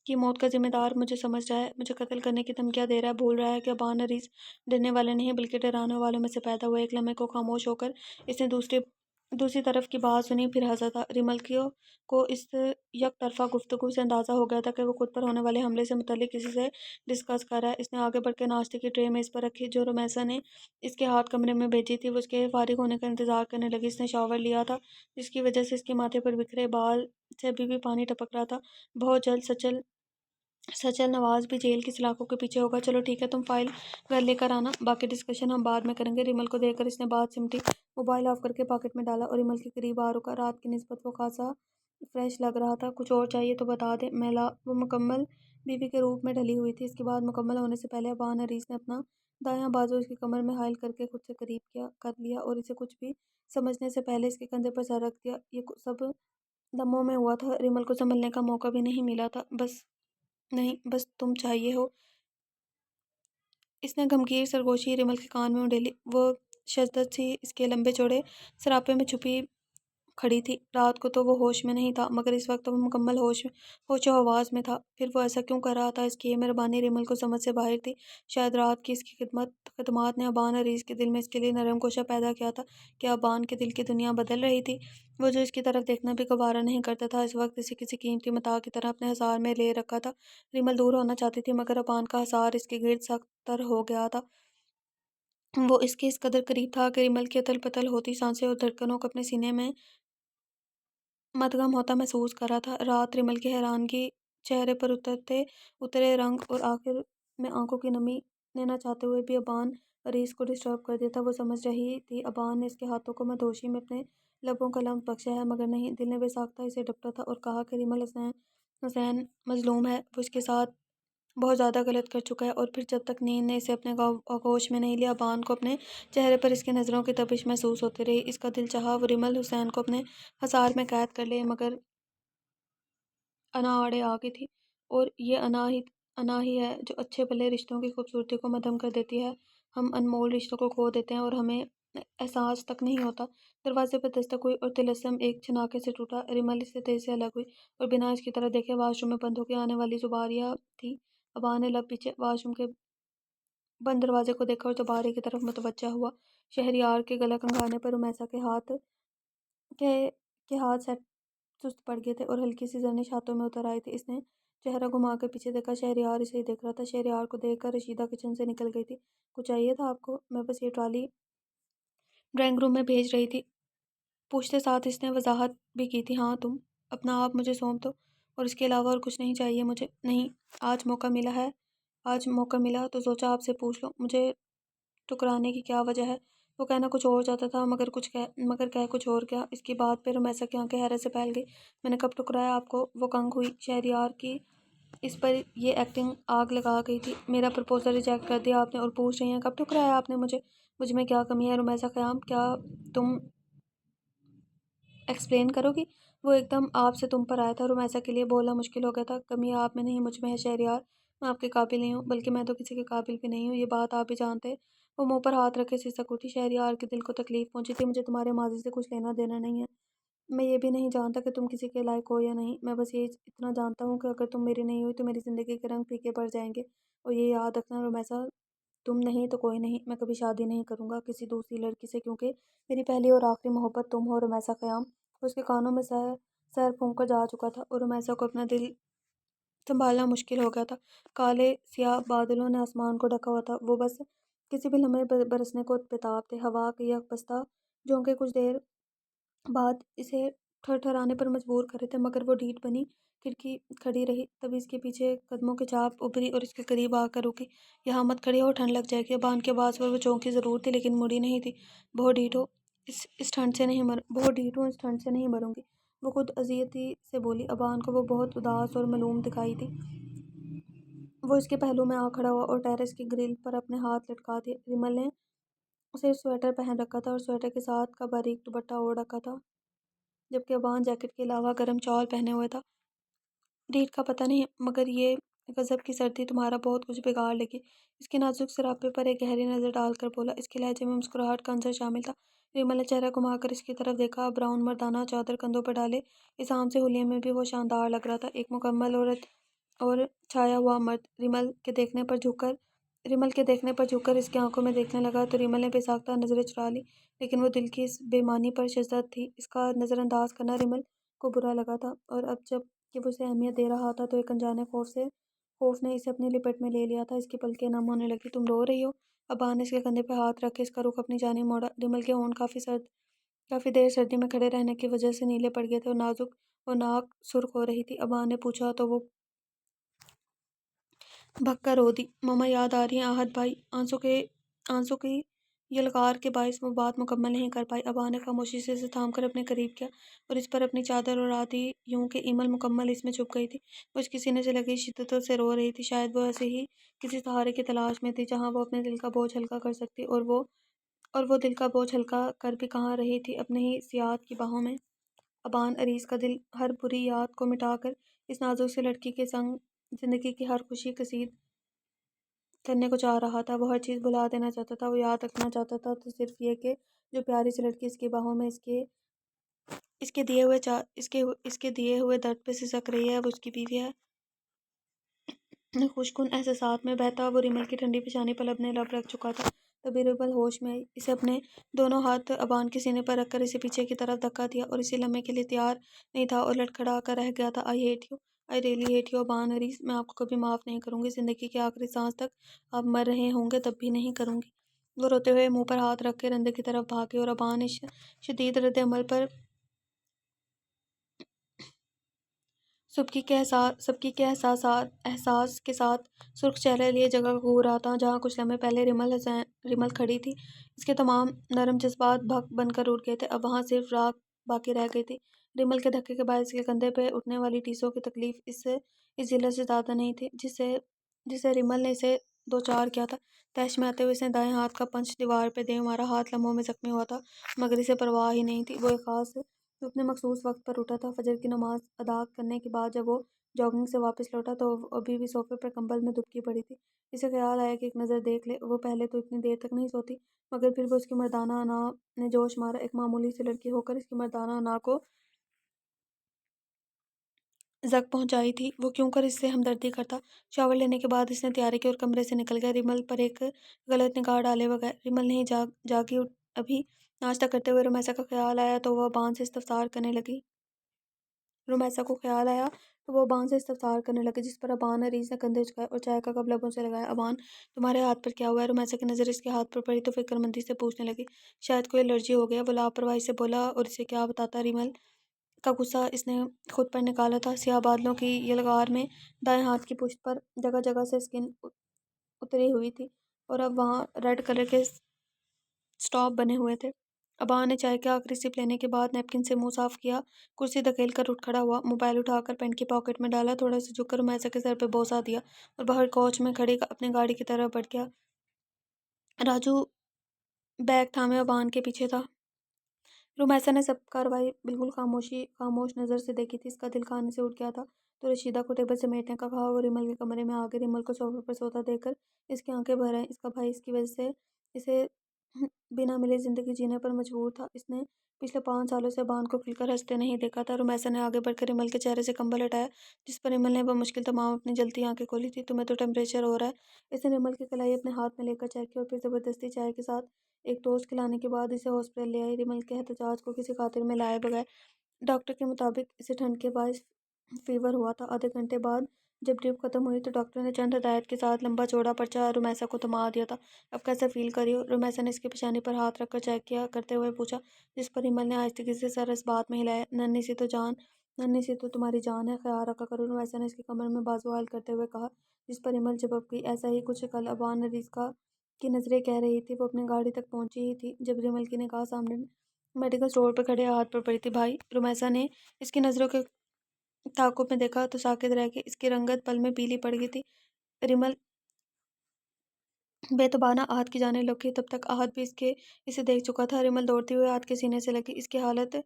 [SPEAKER 1] کی موت کا ذمہ دار مجھے سمجھ رہا ہے، مجھے قتل کرنے کی دھمکیاں دے رہا ہے۔ بھول رہا ہے کہ ابان عریض ڈرنے والے نہیں بلکہ ڈرانے والوں میں سے پیدا ہوا۔ ایک لمحے کو خاموش ہو کر اس نے دوسری دوسری طرف کی بات سنی پھر ہنسا تھا۔ ریمل کو اس یک طرفہ گفتگو سے اندازہ ہو گیا تھا کہ وہ خود پر ہونے والے حملے سے متعلق کسی سے ڈسکس کر رہا ہے۔ اس نے آگے بڑھ کے ناشتے کی ٹرے میز پر رکھی جو رمیسا نے اس کے ہاتھ کمرے میں بھیجی تھی۔ وہ اس کے فارغ ہونے کا انتظار کرنے لگی۔ اس نے شاور لیا تھا جس کی وجہ سے اس کے ماتھے پر بکھرے بال سے ابھی بھی پانی ٹپک رہا تھا۔ بہت جلد سچل نواز بھی جیل کی سلاخوں کے پیچھے ہوگا۔ چلو ٹھیک ہے، تم فائل گھر لے کر آنا، باقی ڈسکشن ہم بعد میں کریں گے۔ ریمل کو دیکھ کر اس نے بات سمٹی، موبائل آف کر کے پاکٹ میں ڈالا اور ریمل کے قریب آ رکا۔ رات کی نسبت وہ خاصا فریش لگ رہا تھا۔ کچھ اور چاہیے تو بتا دے میلا۔ وہ مکمل بیوی کے روپ میں ڈھلی ہوئی تھی۔ اس کی بات مکمل ہونے سے پہلے ابان حریص نے اپنا دایاں بازو اس کی کمر میں حائل کر کے خود سے قریب کر لیا اور اسے کچھ بھی سمجھنے سے پہلے اس کے کندھے پر سر رکھ دیا۔ یہ سب لمحوں میں ہوا تھا۔ ریمل کو سنبھلنے کا موقع بھی نہیں ملا تھا۔ بس تم چاہیے ہو۔ اس نے گمگیر سرگوشی ریمل کے کان میں اونڈیلی۔ وہ شدت سی اس کے لمبے چوڑے سراپے میں چھپی کھڑی تھی۔ رات کو تو وہ ہوش میں نہیں تھا مگر اس وقت وہ مکمل ہوش و حواس میں تھا۔ پھر وہ ایسا کیوں کر رہا تھا؟ اس کی یہ مہربانی ریمل کو سمجھ سے باہر تھی۔ شاید رات کی اس کی خدمات نے ابان حریص کے دل میں اس کے لیے نرم گوشہ پیدا کیا تھا۔ کیا ابان کے دل کی دنیا بدل رہی تھی؟ وہ جو اس کی طرف دیکھنا بھی گوارا نہیں کرتا تھا اس وقت اسے کسی قیمتی متاع کی طرح اپنے حصار میں لے رکھا تھا۔ ریمل دور ہونا چاہتی تھی مگر ابان کا حصار اس کے گرد سخت تر ہو گیا تھا۔ وہ اس کے اس قدر قریب تھا کہ ریمل کی اتل پتل ہوتی سانسیں اور دھڑکنوں کو اپنے سینے میں مدغم ہوتا محسوس کر رہا تھا۔ رات ریمل کی حیرانگی چہرے پر اترے رنگ اور آخر میں آنکھوں کی نمی نے نہ چاہتے ہوئے بھی ابان حریص کو ڈسٹرب کر دیا تھا۔ وہ سمجھ رہی تھی ابان نے اس کے ہاتھوں کو مدہوشی میں اپنے لبوں کا لمس بخشا ہے مگر نہیں، دل نے بے ساختہ اسے ڈپٹا تھا اور کہا کہ ریمل حسین مظلوم ہے، وہ اس کے ساتھ بہت زیادہ غلط کر چکا ہے۔ اور پھر جب تک نیند نے اسے اپنے آغوش میں نہیں لیا ابان کو اپنے چہرے پر اس کی نظروں کی تپش محسوس ہوتی رہی۔ اس کا دل چاہا وہ ریمل حسین کو اپنے حصار میں قید کر لے مگر انا آڑے آ گئی تھی۔ اور یہ انا ہی ہے جو اچھے بھلے رشتوں کی خوبصورتی کو مدھم کر دیتی ہے۔ ہم انمول رشتوں کو کھو دیتے ہیں اور ہمیں احساس تک نہیں ہوتا۔ دروازے پر دستک ہوئی اور طلسم ایک چھناکے سے ٹوٹا۔ ریمل اس سے تیزی سے الگ ہوئی اور بنا اس کی طرف دیکھے واش روم میں بند ہو کے آنے والی زباریہ تھی۔ ابان نے لب پیچھے واش روم کے بند دروازے کو دیکھا اور زباریہ کی طرف متوجہ ہوا۔ شہریار کے گلا کنگھانے پر رمیسا کے ہاتھ سست پڑ گئے تھے اور ہلکی سی زرنش ہاتھوں میں اتر آئی تھی۔ اس نے چہرہ گھما کر پیچھے دیکھا، شہریار اسے ہی دیکھ رہا تھا۔ شہریار کو دیکھ کر رشیدہ کچن سے نکل گئی تھی۔ کچھ چاہیے تھا آپ کو؟ میں بس یہ ٹرالی ڈرائنگ روم میں بھیج رہی تھی۔ پوچھتے ساتھ اس نے وضاحت بھی کی تھی۔ ہاں، تم اپنا آپ مجھے سونپ دو اور اس کے علاوہ اور کچھ نہیں چاہیے مجھے۔ نہیں، آج موقع ملا تو سوچا آپ سے پوچھ لوں، مجھے ٹکرانے کی کیا وجہ ہے؟ وہ کہنا کچھ اور چاہتا تھا مگر کہہ کچھ اور گیا۔ اس کی بات پہ رمیسا کی آنکھیں حیرت سے پھیل گئی۔ میں نے کب ٹکرایا آپ کو؟ وہ کنگ ہوئی۔ شہریار کی اس پر یہ ایکٹنگ آگ لگا گئی تھی۔ میرا پرپوزل ریجیکٹ کر دیا آپ نے اور پوچھ رہی ہیں کب ٹکرایا آپ نے مجھے؟ مجھ میں کیا کمی ہے رمیسا خیام؟ کیا تم ایکسپلین کرو گی؟ وہ ایک دم آپ سے تم پر آیا تھا۔ رمیسا کے لیے بولنا مشکل ہو گیا تھا۔ کمی آپ میں نہیں مجھ میں ہے شہریار۔ میں آپ کے قابل نہیں ہوں، بلکہ میں تو کسی کے قابل بھی نہیں ہوں، یہ بات آپ بھی جانتے۔ وہ منہ پر ہاتھ رکھے سسک اٹھی۔ شہریار کے دل کو تکلیف پہنچی تھی۔ مجھے تمہارے ماضی سے کچھ لینا دینا نہیں ہے۔ میں یہ بھی نہیں جانتا کہ تم کسی کے لائق ہو یا نہیں۔ میں بس یہ اتنا جانتا ہوں کہ اگر تم میری نہیں ہوئی تو میری زندگی کے رنگ پھیکے پڑ جائیں گے۔ اور یہ یاد رکھنا رمیسا، تم نہیں تو کوئی نہیں، میں کبھی شادی نہیں کروں گا کسی دوسری لڑکی سے کیونکہ میری پہلی اور آخری محبت تم ہو رمیسا خیام۔ اس کے کانوں میں سحر پھونک کر جا چکا تھا اور رمیسا کو اپنا دل سنبھالنا مشکل ہو گیا تھا۔ کالے سیاہ بادلوں نے آسمان کو ڈھکا ہوا تھا، وہ بس کسی بھی لمحے برسنے کو بےتاب تھے۔ ہوا کے یک بستہ جھونکے کچھ دیر بعد اسے تھرتھرانے پر مجبور کر رہے تھے مگر وہ ڈھیٹ بنی کھڑکی کھڑی رہی۔ تبھی اس کے پیچھے قدموں کی چاپ ابھری اور اس کے قریب آ کر رکی۔ یہاں مت کھڑی ہو، ٹھنڈ لگ جائے گی۔ ابان کے آواز پر وہ چونکی ضرور تھی لیکن مڑی نہیں تھی۔ بہت ڈھیٹ ہوں، اس ٹھنڈ سے نہیں مروں گی، وہ خود اذیتی سے بولی۔ ابان کو وہ بہت اداس اور ملوم دکھائی دی۔ وہ اس کے پہلو میں آ کھڑا ہوا اور ٹیرس کی گرل پر اپنے ہاتھ لٹکا دیے۔ ریمل نے صرف سویٹر پہن رکھا تھا اور سویٹر کے ساتھ کا باریک دوپٹہ اوڑھ رکھا تھا جبکہ ابان جیکٹ کے علاوہ گرم چال پہنے ہوئے تھا۔ ڈھیٹ کا پتہ نہیں مگر یہ غضب کی سردی تمہارا بہت کچھ بگاڑ لے گی۔ اس کے نازک سراپے پر ایک گہری نظر ڈال کر بولا۔ اس کے لہجے میں مسکراہٹ کا عنصر شامل تھا۔ ریمل نے چہرہ گھما کر اس کی طرف دیکھا۔ براؤن مردانہ چادر کندھوں پر ڈالے اس عام سے حلیے میں بھی وہ شاندار لگ رہا تھا، ایک مکمل اور چھایا ہوا مرد۔ ریمل کے دیکھنے پر جھک کر ریمل کے دیکھنے پر جھک کر اس کی آنکھوں میں دیکھنے لگا تو ریمل نے بے ساختہ نظریں چرا لی، لیکن وہ دل کی اس بے معنی پر شدت تھی۔ اس کا نظر انداز کرنا ریمل کو برا لگا تھا، اور اب جب کہ وہ اسے اہمیت دے رہا تھا تو ایک انجانے خوف نے اسے اپنی لپٹ میں لے لیا تھا۔ اس کی پلکیں نم ہونے لگی۔ تم رو رہی ہو؟ ابا نے اس کے کندھے پہ ہاتھ رکھ کے اس کا رخ اپنی جانب موڑا۔ ریمل کے ہونٹ کافی دیر سردی میں کھڑے رہنے کی وجہ سے نیلے پڑ گئے تھے اور نازک اور ناک سرخ ہو رہی تھی۔ ابا نے پوچھا تو وہ بھگ کر رو دی۔ مما یاد آ رہی ہیں آہت بھائی؟ آنسوں کی یلغار کے باعث وہ بات مکمل نہیں کر پائی۔ ابا نے خاموشی سے اسے تھام کر اپنے قریب کیا اور اس پر اپنی چادر اڑا دی، یوں کہ ایمل مکمل اس میں چھپ گئی تھی۔ وہ اس کے سینے سے لگی شدت سے رو رہی تھی۔ شاید وہ ایسے ہی کسی سہارے کی تلاش میں تھی جہاں وہ اپنے دل کا بوجھ ہلکا کر سکتی، اور وہ دل کا بوجھ ہلکا کر بھی کہاں رہی تھی، اپنے ہی سیاد کی باہوں میں۔ ابان عریض کا دل ہر بری یاد کو مٹا کر اس نازک سی لڑکی کے سنگ زندگی کی ہر خوشی کشید کرنے کو چاہ رہا تھا۔ وہ ہر چیز بھلا دینا چاہتا تھا۔ وہ یاد رکھنا چاہتا تھا تو صرف یہ کہ جو پیاری سی لڑکی اس کی باہوں میں اس کے دیے ہوئے درد پہ سسک رہی ہے وہ اس کی بیوی ہے۔ خوشکن احساسات میں بہتا وہ ریمل کی ٹھنڈی پیشانی پر اپنے لب رکھ چکا تھا۔ تبھی ریمل ہوش میں آئی۔ اسے اپنے دونوں ہاتھ ابان کے سینے پر رکھ کر اسے پیچھے کی طرف دھکا دیا اور اسی لمحے کے لیے تیار نہیں تھا اور لڑکھڑا کر رہ گیا تھا۔ I hate you, I really hate you Aban Areez, میں آپ کو کبھی معاف نہیں کروں گی۔ زندگی کے آخری سانس تک آپ مر رہے ہوں گے تب بھی نہیں کروں گی۔ وہ روتے ہوئے منہ پر ہاتھ رکھ کے اندر کی طرف بھاگے اور ابان اس شدید رد عمل پر سبکی کے احساس کے ساتھ سرخ چہرے لیے جگہ کو گھور رہا تھا جہاں کچھ لمحے پہلے ریمل کھڑی تھی۔ اس کے تمام نرم جذبات بھک بن کر اٹھ گئے تھے۔ اب وہاں صرف راکھ باقی رہ گئی تھی۔ ریمل کے دھکے کے باعث اس کے کندھے پہ اٹھنے والی ٹیسوں کی تکلیف اس ذلت سے زیادہ نہیں تھی جسے ریمل نے اسے دوچار کیا تھا۔ تیش میں آتے ہوئے اس نے دائیں ہاتھ کا پنچ دیوار پہ دے مارا۔ ہاتھ لمحوں میں زخمی ہوا تھا مگر اسے پرواہ ہی نہیں تھی۔ وہ اپنے مخصوص وقت پر اٹھا تھا۔ فجر کی نماز ادا کرنے کے بعد جب وہ جاگنگ سے واپس لوٹا تو وہ ابھی بھی صوفے پر کمبل میں دبکی پڑی تھی۔ اسے خیال آیا کہ ایک نظر دیکھ لے۔ وہ پہلے تو اتنی دیر تک نہیں سوتی مگر پھر وہ اس کی مردانہ انا نے جوش مارا۔ ایک معمولی سی لڑکی ہو کر اس کی مردانہ انا کو زک پہنچائی تھی۔ وہ کیوں کر اس سے ہمدردی کرتا؟ شاور لینے کے بعد اس نے تیاری کی اور کمرے سے نکل گیا ریمل پر ایک غلط نگاہ ڈالے بغیر۔ ریمل نہیں جاگی ابھی۔ ناشتہ کرتے ہوئے رومیسا کا خیال آیا تو وہ ابان سے استفسار کرنے لگی جس پر ابان عریض نے کندھے جھکائے اور چائے کا کپ لبوں سے لگایا۔ ابان، تمہارے ہاتھ پر کیا ہوا ہے؟ رومیسا کی نظر اس کے ہاتھ پر پڑی تو فکر مندی سے پوچھنے لگی۔ شاید کوئی الرجی ہو گیا، وہ لاپرواہی سے بولا اور اسے کیا بتاتا۔ ریمل کا غصہ اس نے خود پر نکالا تھا۔ سیاہ بادلوں کی یلغار میں دائیں ہاتھ کی پشت پر جگہ جگہ سے اسکن اتری ہوئی تھی اور اب وہاں ریڈ کلر کے سٹاپ بنے ہوئے تھے۔ ابا نے چائے کے آخری سپ لینے کے بعد نیپکن سے منہ صاف کیا، کرسی دھکیل کر اٹھ کھڑا ہوا، موبائل اٹھا کر پینٹ کی پاکٹ میں ڈالا، تھوڑا سا جھک کر رومیسا کے سر پہ بوسہ دیا اور باہر کوچ میں کھڑی اپنی گاڑی کی طرف بڑھ گیا۔ راجو بیگ تھامے ابان کے پیچھے تھا۔ رومیسا نے سب کارروائی بالکل خاموش نظر سے دیکھی تھی۔ اس کا دل کھانے سے اٹھ گیا تھا تو رشیدہ کو ٹیبل سمیٹنے کا کہا۔ وہ ریمل کے کمرے میں آگے ریمل کو صوفے پر سوتا دیکھ کر اس کی آنکھیں بھر آئیں۔ اس کا بھائی اس کی وجہ سے اسے بنا ملے زندگی جینے پر مجبور تھا۔ اس نے پچھلے 5 سالوں سے ابان کو کھل کر ہنستے نہیں دیکھا تھا۔ رومیسا نے آگے بڑھ کر ریمل کے چہرے سے کمبل ہٹایا جس پر ریمل نے بمشکل تمام اپنی جلتی آنکھیں کھولی تھی۔ تمہیں تو ٹمپریچر ہو رہا ہے۔ اس نے ریمل کی کلائی اپنے ہاتھ میں لے کر چیک کی اور پھر زبردستی چائے کے ساتھ ایک ٹوسٹ کھلانے کے بعد اسے ہاسپٹل لے آئی۔ ریمل کے احتجاج کو کسی خاطر میں لائے بغیر ڈاکٹر کے مطابق اسے ٹھنڈ کے باعث فیور ہوا تھا۔ آدھے گھنٹے بعد جب ڈرپ ختم ہوئی تو ڈاکٹر نے چند ہدایات کے ساتھ لمبا چوڑا پرچہ رومیسا کو تھما دیا تھا۔ اب کیسا فیل کر رہی ہو؟ رومیسا نے اس کی پیشانی پر ہاتھ رکھ کر چیک کیا کرتے ہوئے پوچھا، جس پر ریمل نے آہستگی سے سر اس بات میں ہلایا، ننھی سی تو تمہاری جان ہے، خیال رکھا کرو۔ رومیسا نے اس کی کمر میں بازو حائل کرتے ہوئے کہا، جس پر ریمل جھپک گئی۔ ایسا ہی کچھ کل ابان عریض کی نظریں کہہ رہی تھی۔ وہ اپنی گاڑی تک پہنچی ہی تھی جب ریمل کی نگاہ سامنے میڈیکل اسٹور پر کھڑے احد پر پڑی تھی۔ بھائی، رومیسا نے اس کی نظروں کے تعاقب میں دیکھا تو ساکت رہ گئی۔ اس کی رنگت پل میں پیلی پڑ گئی تھی۔ ریمل بے تابانہ احد کی جانب لپکی۔ تب تک احد بھی اسے دیکھ چکا تھا۔ ریمل دوڑتی ہوئی احد کے سینے سے لگی۔ اس کی حالت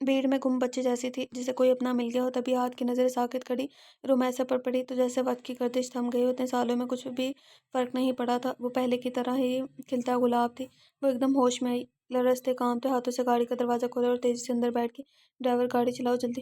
[SPEAKER 1] بھیڑ میں گم بچے جیسی تھی جسے کوئی اپنا مل گیا ہو۔ تبھی احد کی نظریں ساکت کھڑی رومیسا پر پڑی تو جیسے وقت کی گردش تھم گئی ہو۔ اتنے سالوں میں کچھ بھی فرق نہیں پڑا تھا۔ وہ پہلے کی طرح ہی کھلتا گلاب تھی۔ وہ ایک دم ہوش میں آئی، لرزتے کانپتے ہاتھوں سے گاڑی کا دروازہ کھولا اور تیزی سے اندر بیٹھ گئی۔ ڈرائیور، گاڑی چلاؤ جلدی۔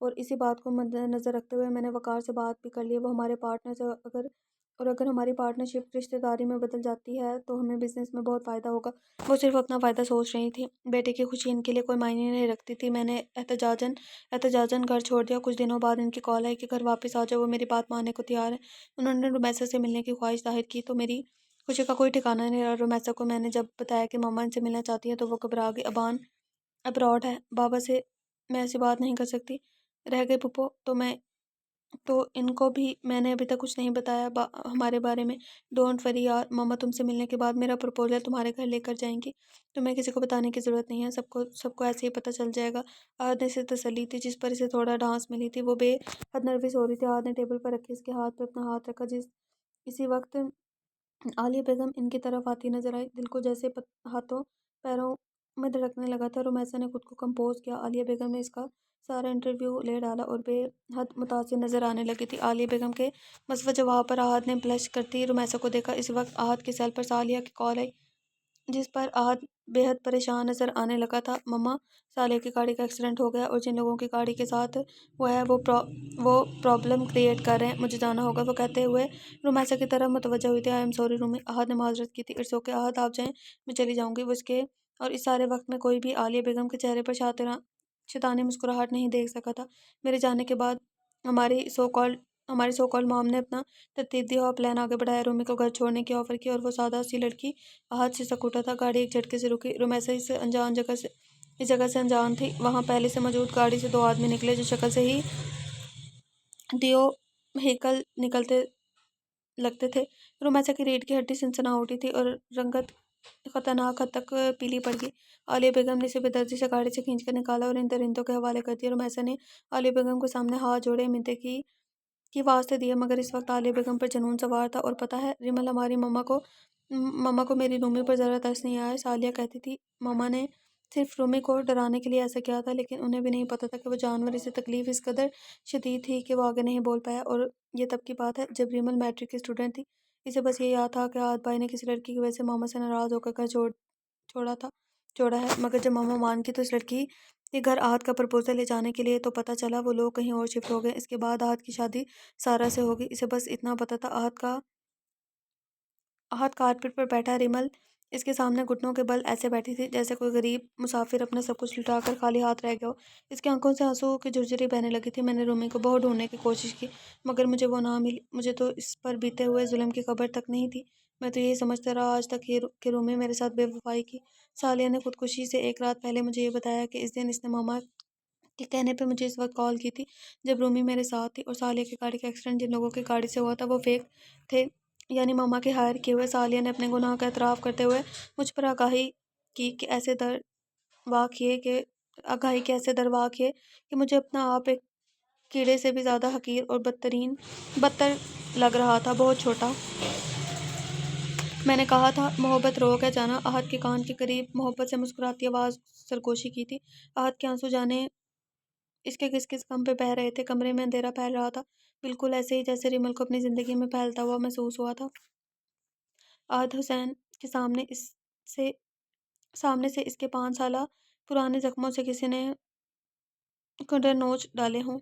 [SPEAKER 1] اور اسی بات کو مد نظر رکھتے ہوئے میں نے وقار سے بات بھی کر لی. وہ ہمارے پارٹنر سے اگر ہماری پارٹنرشپ رشتہ داری میں بدل جاتی ہے تو ہمیں بزنس میں بہت فائدہ ہوگا. وہ صرف اپنا فائدہ سوچ رہی تھی. بیٹے کی خوشی ان کے لیے کوئی معنی نہیں رکھتی تھی. میں نے احتجاجاً گھر چھوڑ دیا. کچھ دنوں بعد ان کی کال آئی کہ گھر واپس آ جاؤ. وہ میری بات ماننے کو تیار ہے. انہوں نے رومیسا سے ملنے کی خواہش ظاہر کی تو میری خوشی کا کوئی ٹھکانہ نہیں رہا. رومیسا کو میں نے جب بتایا کہ ماما ان سے ملنا چاہتی ہے تو وہ گھبرا گئی. ابان ابراڈ ہے، بابا سے میں ایسی بات نہیں کر سکتی. رہ گئے پھپھو تو ان کو بھی میں نے ابھی تک کچھ نہیں بتایا ہمارے بارے میں. ڈونٹ وری یار، ماما تم سے ملنے کے بعد میرا پرپوزل تمہارے گھر لے کر جائیں گی. تمہیں کسی کو بتانے کی ضرورت نہیں ہے، سب کو ایسے ہی پتہ چل جائے گا. آہد نے اسے تسلی تھی جس پر اسے تھوڑا ڈھانس ملی تھی. وہ بے حد نروس ہو رہی تھی. آہد نے ٹیبل پر رکھے اس کے ہاتھ پہ اپنا ہاتھ رکھا. اسی وقت عالیہ بیگم ان کی طرف آتی نظر آئی. دل کو جیسے ہاتھوں پیروں میں دھڑکنے لگا تھا. رومیسا نے خود کو کمپوز کیا. عالیہ بیگم نے اس کا سارا انٹرویو لے ڈالا اور بے حد متاثر نظر آنے لگی تھی. عالیہ بیگم کے مثبت جواب پر آہد نے بلش کرتی رومیسا کو دیکھا. اس وقت آہد کے سیل پر صالحہ کی کال آئی جس پر آہد بے حد پریشان نظر آنے لگا تھا. مما، صالحہ کی گاڑی کا ایکسیڈنٹ ہو گیا اور جن لوگوں کی گاڑی کے ساتھ وہ ہے وہ پرابلم کریٹ کر رہے ہیں. مجھے جانا ہوگا. وہ کہتے ہوئے رومیسا کی طرف متوجہ ہوئی تھی. آئی ایم سوری رومی. آہد نے معذرت کی تھی. اٹس اوکے آہد، آپ جائیں، میں چلی جاؤں گی. وہ اس کے اور اس سارے وقت میں کوئی بھی عالیہ بیگم کے چہرے پر شیطانی مسکراہٹ نہیں دیکھ سکا تھا. میرے جانے کے بعد ہماری سو کالڈ مام نے اپنا ترتیب دیا اور پلان آگے بڑھایا. رومی کو گھر چھوڑنے کی آفر کی اور وہ سادہ سی لڑکی آہد سے سک اٹھا تھا. گاڑی ایک جھٹکے سے رکی. رومیسا اس جگہ سے انجان تھی. وہاں پہلے سے موجود گاڑی سے دو آدمی نکلے جو شکل سے ہی دیو ہیکل نکلتے لگتے تھے. رومیسا کی ریڑھ کی ہڈی سنسنا اٹھی تھی اور رنگت خطرناک حد تک پیلی پڑ گئی. عالیہ بیگم نے اسے بے دردی سے گاڑی سے کھینچ کر نکالا اور ان درندوں کے حوالے کر دیا. رومیسا نے عالیہ بیگم کے سامنے ہاتھ جوڑے منتیں کی واسطے دیے مگر اس وقت عالیہ بیگم پر جنون سوار تھا. اور پتہ ہے ریمل، ہماری مما کو میری رومی پر ذرا ترس نہیں آیا. صالحہ کہتی تھی ماما نے صرف رومی کو ڈرانے کے لیے ایسا کیا تھا، لیکن انہیں بھی نہیں پتہ تھا کہ وہ جانور اسے تکلیف اس قدر شدید تھی کہ وہ آگے نہیں بول پایا. اور یہ تب کی بات ہے جب ریمل میٹرک کی اسٹوڈنٹ تھی. اسے بس یہ یاد تھا کہ آہد بھائی نے کسی لڑکی کی وجہ سے ماما سے ناراض ہو کر گھر چھوڑا ہے. مگر جب ماما مان کی تو اس لڑکی کے گھر آہد کا پرپوزل لے جانے کے لیے تو پتہ چلا وہ لوگ کہیں اور شفٹ ہو گئے. اس کے بعد آہد کی شادی سارا سے ہوگی. اسے بس اتنا پتہ تھا. آہد کارپٹ پر بیٹھا. ریمل اس کے سامنے گھٹنوں کے بل ایسے بیٹھی تھی جیسے کوئی غریب مسافر اپنا سب کچھ لٹا کر خالی ہاتھ رہ گیا ہو. اس کی آنکھوں سے آنسو کی جھرجھری بہنے لگی تھی. میں نے رومی کو بہت ڈھونڈنے کی کوشش کی مگر مجھے وہ نہ ملی. مجھے تو اس پر بیتے ہوئے ظلم کی خبر تک نہیں تھی. میں تو یہی سمجھتا رہا آج تک کہ رومی میرے ساتھ بے وفائی کی. صالحہ نے خودکشی سے ایک رات پہلے مجھے یہ بتایا کہ اس دن اس نے ماما کے کہنے پہ مجھے اس وقت کال کی تھی جب رومی میرے ساتھ تھی. اور صالحہ کی گاڑی کا ایکسیڈنٹ جن لوگوں کی گاڑی سے ہوا تھا وہ فیک تھے، یعنی ماما کے ہائر کیے ہوئے. صالحہ نے اپنے گناہ کا اعتراف کرتے ہوئے مجھ پر آگاہی کی کہ ایسے دروا کیے کہ مجھے اپنا آپ ایک کیڑے سے بھی زیادہ حقیر اور بدتر لگ رہا تھا. بہت چھوٹا میں نے کہا تھا. محبت روگ ہے جانا. آہد کے کان کے قریب محبت سے مسکراتی آواز سرگوشی کی تھی. آہد کے آنسو جانے اس کے کس کم پہ بہہ رہے تھے. کمرے میں اندھیرا پھیل رہا تھا، بالکل ایسے ہی جیسے ریمل کو اپنی زندگی میں پھیلتا ہوا محسوس ہوا تھا. آہد حسین کے سامنے سے اس کے 5 سالہ پرانے زخموں سے کسی نے کنڈر نوچ ڈالے ہوں.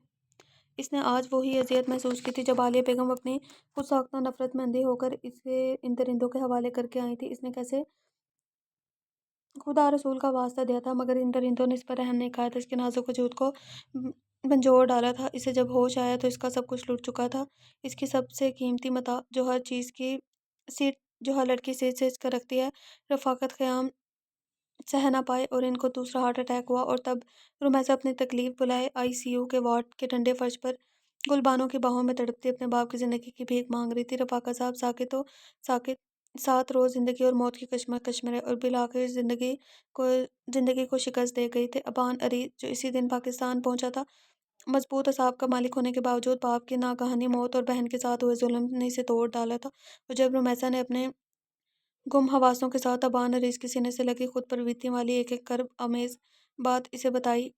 [SPEAKER 1] اس نے آج وہی اذیت محسوس کی تھی جب عالیہ بیگم اپنی خود ساختہ نفرت میں اندھی ہو کر اسے ان درندوں کے حوالے کر کے آئی تھی. اس نے کیسے خدا رسول کا واسطہ دیا تھا مگر ان درندوں نے اس پر رحم نہیں کھایا تھا. اس کے نازک وجود کو بھنجوڑ ڈالا تھا. اسے جب ہوش آیا تو اس کا سب کچھ لٹ چکا تھا. اس کی سب سے قیمتی متاع جو ہر لڑکی سیچ کر رکھتی ہے، رفاقت قیام سہ نہ پائے اور ان کو دوسرا ہارٹ اٹیک ہوا. اور تب رومیسا اپنی تکلیف بلائے آئی سی یو کے وارڈ کے ٹھنڈے فرش پر گلبانوں کی باہوں میں تڑپتی اپنے باپ کی زندگی کی بھیک مانگ رہی تھی. رفاقت صاحب ساکت 7 روز زندگی اور موت کی کشمکش میں رہے اور بالآخر زندگی کو شکست دے گئے تھے. ابان عریض جو اسی دن پاکستان پہنچا تھا، مضبوط اعصاب کا مالک ہونے کے باوجود باپ کی ناگہانی موت اور بہن کے ساتھ ہوئے ظلم نے اسے توڑ ڈالا تھا. اور جب رومیسا نے اپنے گم حواسوں کے ساتھ ابان عریض کے سینے سے لگی خود پر بیتنے والی ایک کرب آمیز بات اسے بتائی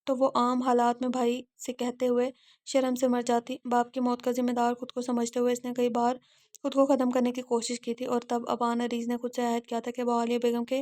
[SPEAKER 1] تو وہ عام حالات میں بھائی سے کہتے ہوئے شرم سے مر جاتی. باپ کی موت کا ذمہ دار خود کو سمجھتے ہوئے اس نے کئی بار خود کو ختم کرنے کی کوشش کی تھی. اور تب ابان عریض نے خود سے عہد کیا تھا کہ وہ عالیہ بیگم کے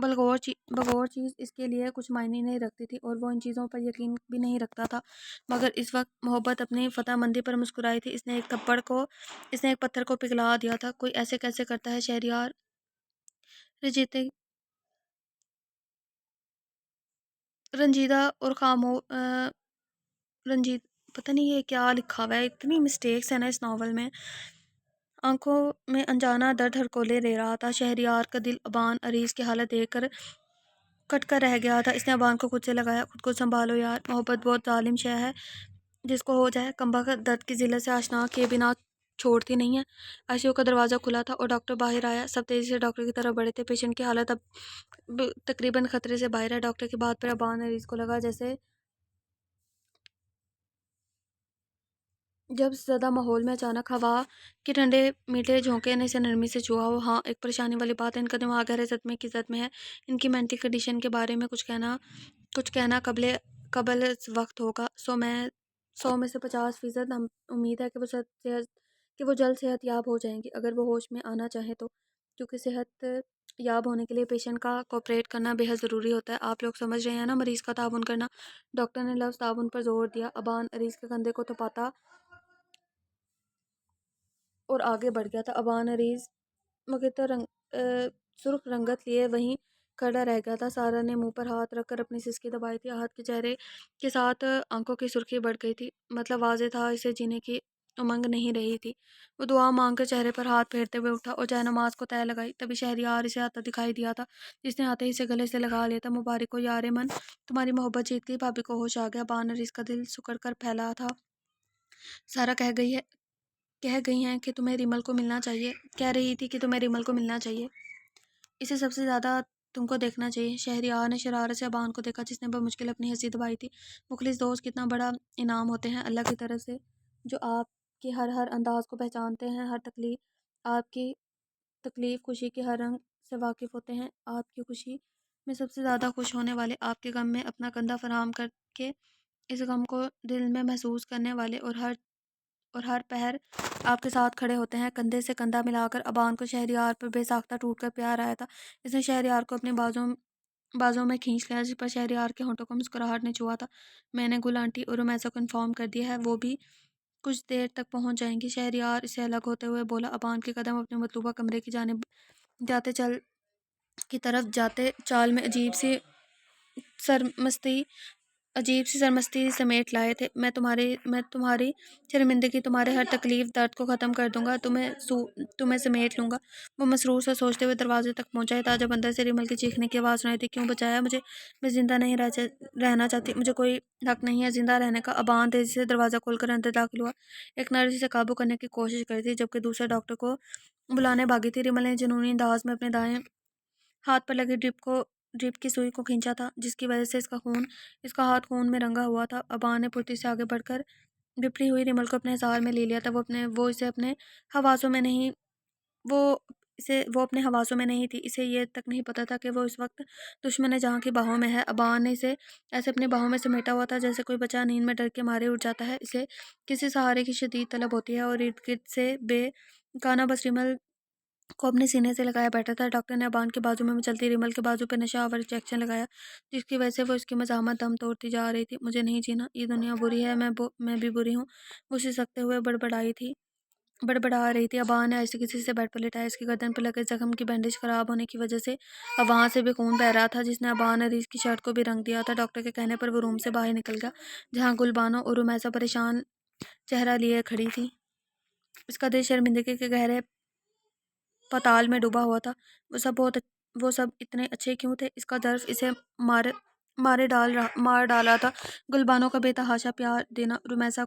[SPEAKER 1] بغور چیز اس کے لیے کچھ معنی نہیں رکھتی تھی اور وہ ان چیزوں پر یقین بھی نہیں رکھتا تھا، مگر اس وقت محبت اپنی فتح مندی پر مسکرائی تھی۔ اس نے ایک پتھر کو پگھلا دیا تھا۔ کوئی ایسے کیسے کرتا ہے شہریار؟ رجیتے رنجیدہ اور رنجیت پتہ نہیں یہ کیا لکھا ہوا ہے، اتنی مسٹیکس ہیں نا اس ناول میں۔ آنکھوں میں انجانا درد ہڑکولے دے رہا تھا۔ شہریار کا دل ابان عریض کی حالت دیکھ کر کٹ کر رہ گیا تھا۔ اس نے ابان کو خود سے لگایا۔ خود کو سنبھالو یار، محبت بہت ظالم شے ہے، جس کو ہو جائے کمبخت درد کی ذلت سے آشنا کیے بنا چھوڑتی نہیں ہے۔ آئی سی یو کا دروازہ کھلا تھا اور ڈاکٹر باہر آیا۔ سب تیزی سے ڈاکٹر کی طرف بڑھے تھے۔ پیشنٹ کی حالت اب تقریباً خطرے سے باہر ہے۔ ڈاکٹر کی بات پر ابان عریض کو لگا جیسے جب زدہ ماحول میں اچانک ہوا کے ٹھنڈے میٹھے جھونکے نے اسے نرمی سے چھوا ہو۔ ہاں، ایک پریشانی والی بات ہے، ان کا دماغ گہرے صدمے کی زد میں ہے۔ ان کی مینٹل کنڈیشن کے بارے میں کچھ کہنا قبل از وقت ہوگا۔ 100 میں سے 50% امید ہے کہ وہ جلد صحت یاب ہو جائیں گی، اگر وہ ہوش میں آنا چاہیں تو، کیونکہ صحت یاب ہونے کے لیے پیشنٹ کا کوآپریٹ کرنا بے حد ضروری ہوتا ہے۔ آپ لوگ سمجھ رہے ہیں نا، مریض کا تعاون کرنا۔ ڈاکٹر نے لفظ تعاون پر زور دیا۔ ابان عریض کے کندھے کو تھپاتا اور آگے بڑھ گیا تھا۔ ابان عریض مغطر سرخ رنگت لیے وہیں کھڑا رہ گیا تھا۔ سارا نے منہ پر ہاتھ رکھ کر اپنی سسکی دبائی تھی۔ آہت کے چہرے کے ساتھ آنکھوں کی سرخی بڑھ گئی تھی۔ مطلب واضح تھا، اسے جینے کی امنگ نہیں رہی تھی۔ وہ دعا مانگ کر چہرے پر ہاتھ پھیرتے ہوئے اٹھا اور جائے نماز کو تہہ لگائی۔ تبھی شہریار اسے آتا دکھائی دیا تھا، جس نے آتے ہی اسے گلے سے لگا لیا تھا۔ مبارک ہو یار من، تمہاری محبت جیت گئی۔ بھابھی کو ہوش آ گیا۔ ابان عریض کا دل سکڑ کر پھیلا تھا۔ سارا کہہ گئی ہیں کہ تمہیں ریمل کو ملنا چاہیے، کہہ رہی تھی کہ تمہیں ریمل کو ملنا چاہیے، اسے سب سے زیادہ تم کو دیکھنا چاہیے۔ شہریار نے شرارت سے ابان کو دیکھا، جس نے بمشکل اپنی ہنسی دبائی تھی۔ مخلص دوست کتنا بڑا انعام ہوتے ہیں اللہ کی طرف سے، جو آپ کے ہر انداز کو پہچانتے ہیں، آپ کی تکلیف خوشی کے ہر رنگ سے واقف ہوتے ہیں، آپ کی خوشی میں سب سے زیادہ خوش ہونے والے، آپ کے غم میں اپنا کندھا فراہم کر کے اس غم کو دل میں محسوس کرنے والے، اور ہر پہر آپ کے ساتھ کھڑے ہوتے ہیں۔ کندھے سے کندھا ملا کر ابان کو شہریار پر بے ساختہ ٹوٹ کر پیار آیا تھا۔ اس نے شہریار کو اپنے بازوں میں کھینچ لیا، جس پر شہریار کے ہونٹوں کو مسکراہٹ نے چھوا تھا۔ میں نے گل آنٹی اور رومیسا کو انفارم کر دیا ہے، وہ بھی کچھ دیر تک پہنچ جائیں گی۔ شہریار اسے الگ ہوتے ہوئے بولا۔ ابان کے قدم اپنے مطلوبہ کمرے کی جانب جاتے چال میں عجیب سی سرمستی سمیٹ لائے تھے۔ میں تمہاری شرمندگی، تمہارے ہر تکلیف درد کو ختم کر دوں گا، تمہیں سمیٹ لوں گا۔ وہ مسرور سا سوچتے ہوئے دروازے تک پہنچا۔ ہے جب اندر سے ریمل کی چیخنے کی آواز سنائی تھی، کیوں بچایا مجھے، میں زندہ نہیں رہنا چاہتی، مجھے کوئی حق نہیں ہے زندہ رہنے کا۔ ابان تیزی سے دروازہ کھول کر اندر داخل ہوا۔ ایک نرس اسے قابو کرنے کی کوشش کر رہی تھی، جبکہ دوسرا ڈاکٹر کو بلانے بھاگی تھی۔ ریمل نے جنونی انداز میں اپنے دائیں ہاتھ پر لگی ڈرپ کی سوئی کو کھینچا تھا، جس کی وجہ سے اس کا ہاتھ خون میں رنگا ہوا تھا۔ ابان نے پھرتی سے آگے بڑھ کر بپھری ہوئی ریمل کو اپنے حصار میں لے لیا تھا۔ وہ اپنے حواسوں میں نہیں تھی، اسے یہ تک نہیں پتا تھا کہ وہ اس وقت دشمن جہاں کی باہوں میں ہے۔ ابان نے اسے ایسے اپنی باہوں میں سمیٹا ہوا تھا جیسے کوئی بچہ نیند میں ڈر کے مارے اٹھ جاتا ہے۔ اسے کسی سہارے کی شدید طلب ہوتی ہے، اور ارد گرد سے بے گانا بس ریمل کو اپنے سینے سے لگایا بیٹھا تھا۔ ڈاکٹر نے ابان کے بازو میں مچلتی ریمل کے بازو پہ نشہ آور انجیکشن لگایا، جس کی وجہ سے وہ اس کی مزاحمت دم توڑتی جا رہی تھی۔ مجھے نہیں جینا، یہ دنیا بری ہے، میں بھی بری ہوں، وہ سسکتے ہوئے بڑبڑا رہی تھی۔ ابان نے ایسے کسی سے بیڈ پر لٹایا۔ اس کی گردن پر لگے زخم کی بینڈیج خراب ہونے کی وجہ سے اب وہاں سے بھی خون بہہ رہا تھا، جس نے ابان عریض کی شرٹ کو بھی رنگ دیا تھا۔ ڈاکٹر کے کہنے پر وہ روم سے باہر نکل گیا، جہاں گل بانو اور رومیسا پریشان چہرہ لیے کھڑی تھی۔ اس کا دل شرمندگی کے گہرے پتال میں ڈوبا ہوا تھا۔ وہ سب اتنے اچھے کیوں تھے؟ اس کا ظرف اسے مار ڈالا تھا۔ گل بانو کا بے تحاشا پیار دینا، رومیسا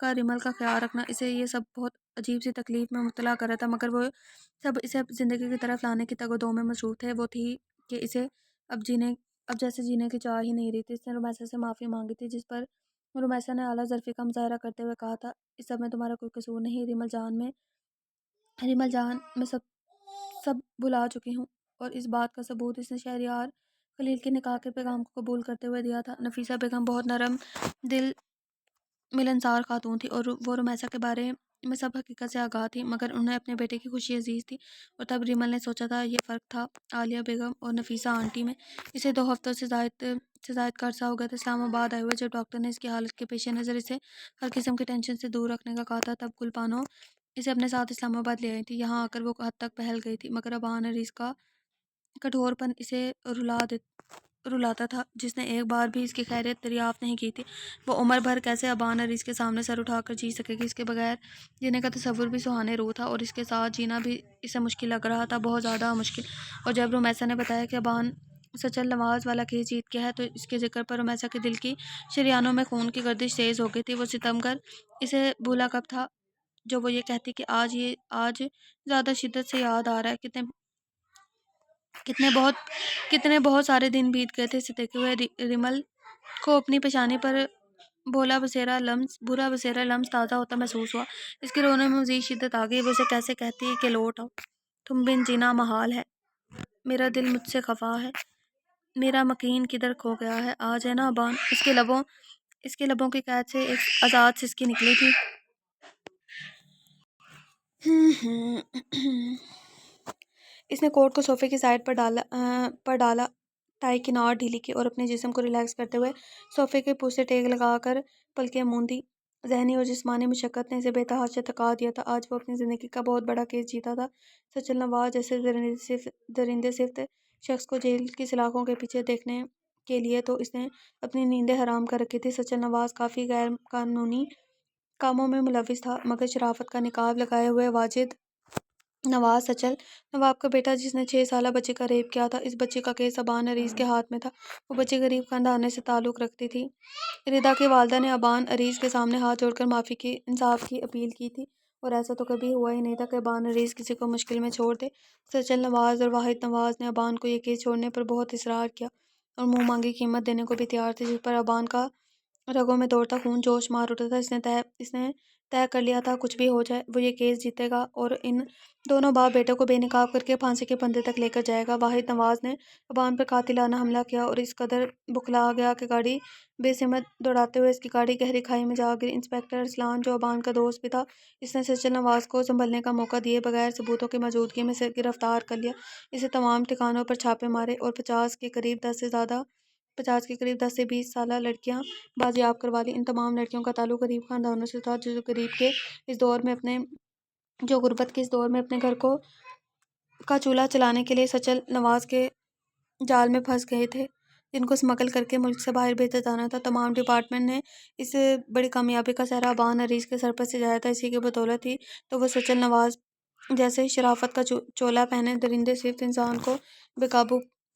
[SPEAKER 1] کا ریمل کا خیال رکھنا، اسے یہ سب بہت عجیب سی تکلیف میں مبتلا کر رہا تھا، مگر وہ سب اسے زندگی کی طرف لانے کی تگ و دو میں مصروف تھے۔ وہ تھی کہ اسے اب جیسے جینے کی چاہ ہی نہیں رہی تھی۔ اس نے رومیسا سے معافی مانگی تھی، جس پر رومیسا نے اعلیٰ ظرفی کا مظاہرہ کرتے ہوئے کہا تھا، اس سب میں تمہارا کوئی قصور نہیں، ریمل جان میں سب بھلا چکی ہوں۔ اور اس بات کا ثبوت اس نے شہریار خلیل کے نکاح کے پیغام کو قبول کرتے ہوئے دیا تھا۔ نفیسہ بیگم بہت نرم دل ملنسار خاتون تھی، اور وہ رومیسا کے بارے میں سب حقیقت سے آگاہ تھی، مگر انہیں اپنے بیٹے کی خوشی عزیز تھی، اور تب ریمل نے سوچا تھا یہ فرق تھا عالیہ بیگم اور نفیسہ آنٹی میں۔ اسے 2 ہفتوں سے زائد کا عرصہ ہو گیا تھا اسلام آباد آئے ہوئے۔ جب ڈاکٹر نے اس کی حالت کے پیش نظر اسے ہر قسم کی ٹینشن سے دور رکھنے کا کہا تھا، تب گل بانو اسے اپنے ساتھ اسلام آباد لے آئی تھی۔ یہاں آ کر وہ حد تک بہل گئی تھی، مگر ابان عریض کا کٹھور پن اسے رلاتا تھا۔ جس نے ایک بار بھی اس کی خیریت دریافت نہیں کی تھی، وہ عمر بھر کیسے ابان عریض کے سامنے سر اٹھا کر جی سکے گی؟ اس کے بغیر جینے کا تصور بھی سہانے روح تھا، اور اس کے ساتھ جینا بھی اسے مشکل لگ رہا تھا، بہت زیادہ مشکل۔ اور جب رومیسا نے بتایا کہ ابان سچل نواز والا کیس جیت گیا ہے، تو اس کے ذکر پر رومیسا کے دل کی شریانوں میں خون کی گردش تیز ہو گئی تھی۔ وہ ستم گر اسے بھولا کب تھا جو وہ یہ کہتی کہ آج زیادہ شدت سے یاد آ رہا ہے، کتنے بہت سارے دن بیت گئے تھے اسے دیکھے ہوئے۔ ریمل کو اپنی پیشانی پر برا بسیرا لمس تازہ ہوتا محسوس ہوا۔ اس کے رونے میں مزید شدت آ گئی۔ وہ اسے کیسے کہتی کہ لوٹ آؤ، تم بن جینا محال ہے، میرا دل مجھ سے خفا ہے، میرا مکین کدھر کھو گیا ہے، آج ہے نا ابان۔ اس کے لبوں کی قید سے ایک آزاد سسکی نکلی تھی۔ اس نے کوٹ کو صوفے کی سائڈ پر ڈالا، ٹائی کی ناٹ ڈھیلی کی اور اپنے جسم کو ریلیکس کرتے ہوئے صوفے کے پوسے ٹیک لگا کر پلکیں موندی۔ ذہنی اور جسمانی مشقت نے اسے بے تحاشا تھکا دیا تھا۔ آج وہ اپنی زندگی کا بہت بڑا کیس جیتا تھا۔ سچل نواز جیسے درندے صفت شخص کو جیل کی سلاخوں کے پیچھے دیکھنے کے لیے تو اس نے اپنی نیندیں حرام کر رکھی تھی۔ سچل نواز کافی غیر قانونی کاموں میں ملوث تھا، مگر شرافت کا نقاب لگائے ہوئے واجد نواز سچل نواب کا بیٹا، جس نے 6 سالہ بچے کا ریپ کیا تھا، اس بچے کا کیس ابان عریض کے ہاتھ میں تھا۔ وہ بچی غریب خاندان سے تعلق رکھتی تھی۔ ردا کی والدہ نے ابان عریض کے سامنے ہاتھ جوڑ کر معافی کی، انصاف کی اپیل کی تھی، اور ایسا تو کبھی ہوا ہی نہیں تھا کہ ابان عریض کسی کو مشکل میں چھوڑ دے۔ سچل نواز اور واحد نواز نے ابان کو یہ کیس چھوڑنے پر بہت اصرار کیا، اور منہ مانگی قیمت دینے کو بھی تیار تھے، جس پر ابان کا رگوں میں دوڑتا خون جوش مار اٹھا تھا۔ اس نے طے کر لیا تھا کچھ بھی ہو جائے وہ یہ کیس جیتے گا، اور ان دونوں باپ بیٹوں کو بے نقاب کر کے پھانسی کے پھندے تک لے کر جائے گا۔ واحد نواز نے ابان پر قاتلانہ حملہ کیا اور اس قدر بوکھلا گیا کہ گاڑی بے سمت دوڑاتے ہوئے اس کی گاڑی گہری کھائی میں جا گری۔ انسپکٹر ارسلان، جو ابان کا دوست بھی تھا، اس نے سچل نواز کو سنبھلنے کا موقع دیے بغیر ثبوتوں کی موجودگی میں اسے گرفتار کر لیا۔ اسے تمام ٹھکانوں پر چھاپے مارے اور 50 کے قریب 10 سے 20 سالہ لڑکیاں بازیاب کروا لی۔ ان تمام لڑکیوں کا تعلق غریب خاندانوں سے تھا، جو غربت کے اس دور میں اپنے گھر کا چولہا چلانے کے لیے سچل نواز کے جال میں پھنس گئے تھے، جن کو اسمگل کر کے ملک سے باہر بھیجا جانا تھا۔ تمام ڈپارٹمنٹ نے اس بڑی کامیابی کا سہرا ابان عریض کے سر پر سجایا تھا۔ اسی کی بدولت ہی تو وہ سچل نواز جیسے شرافت کا چولا پہنے درندے صفت انسان کو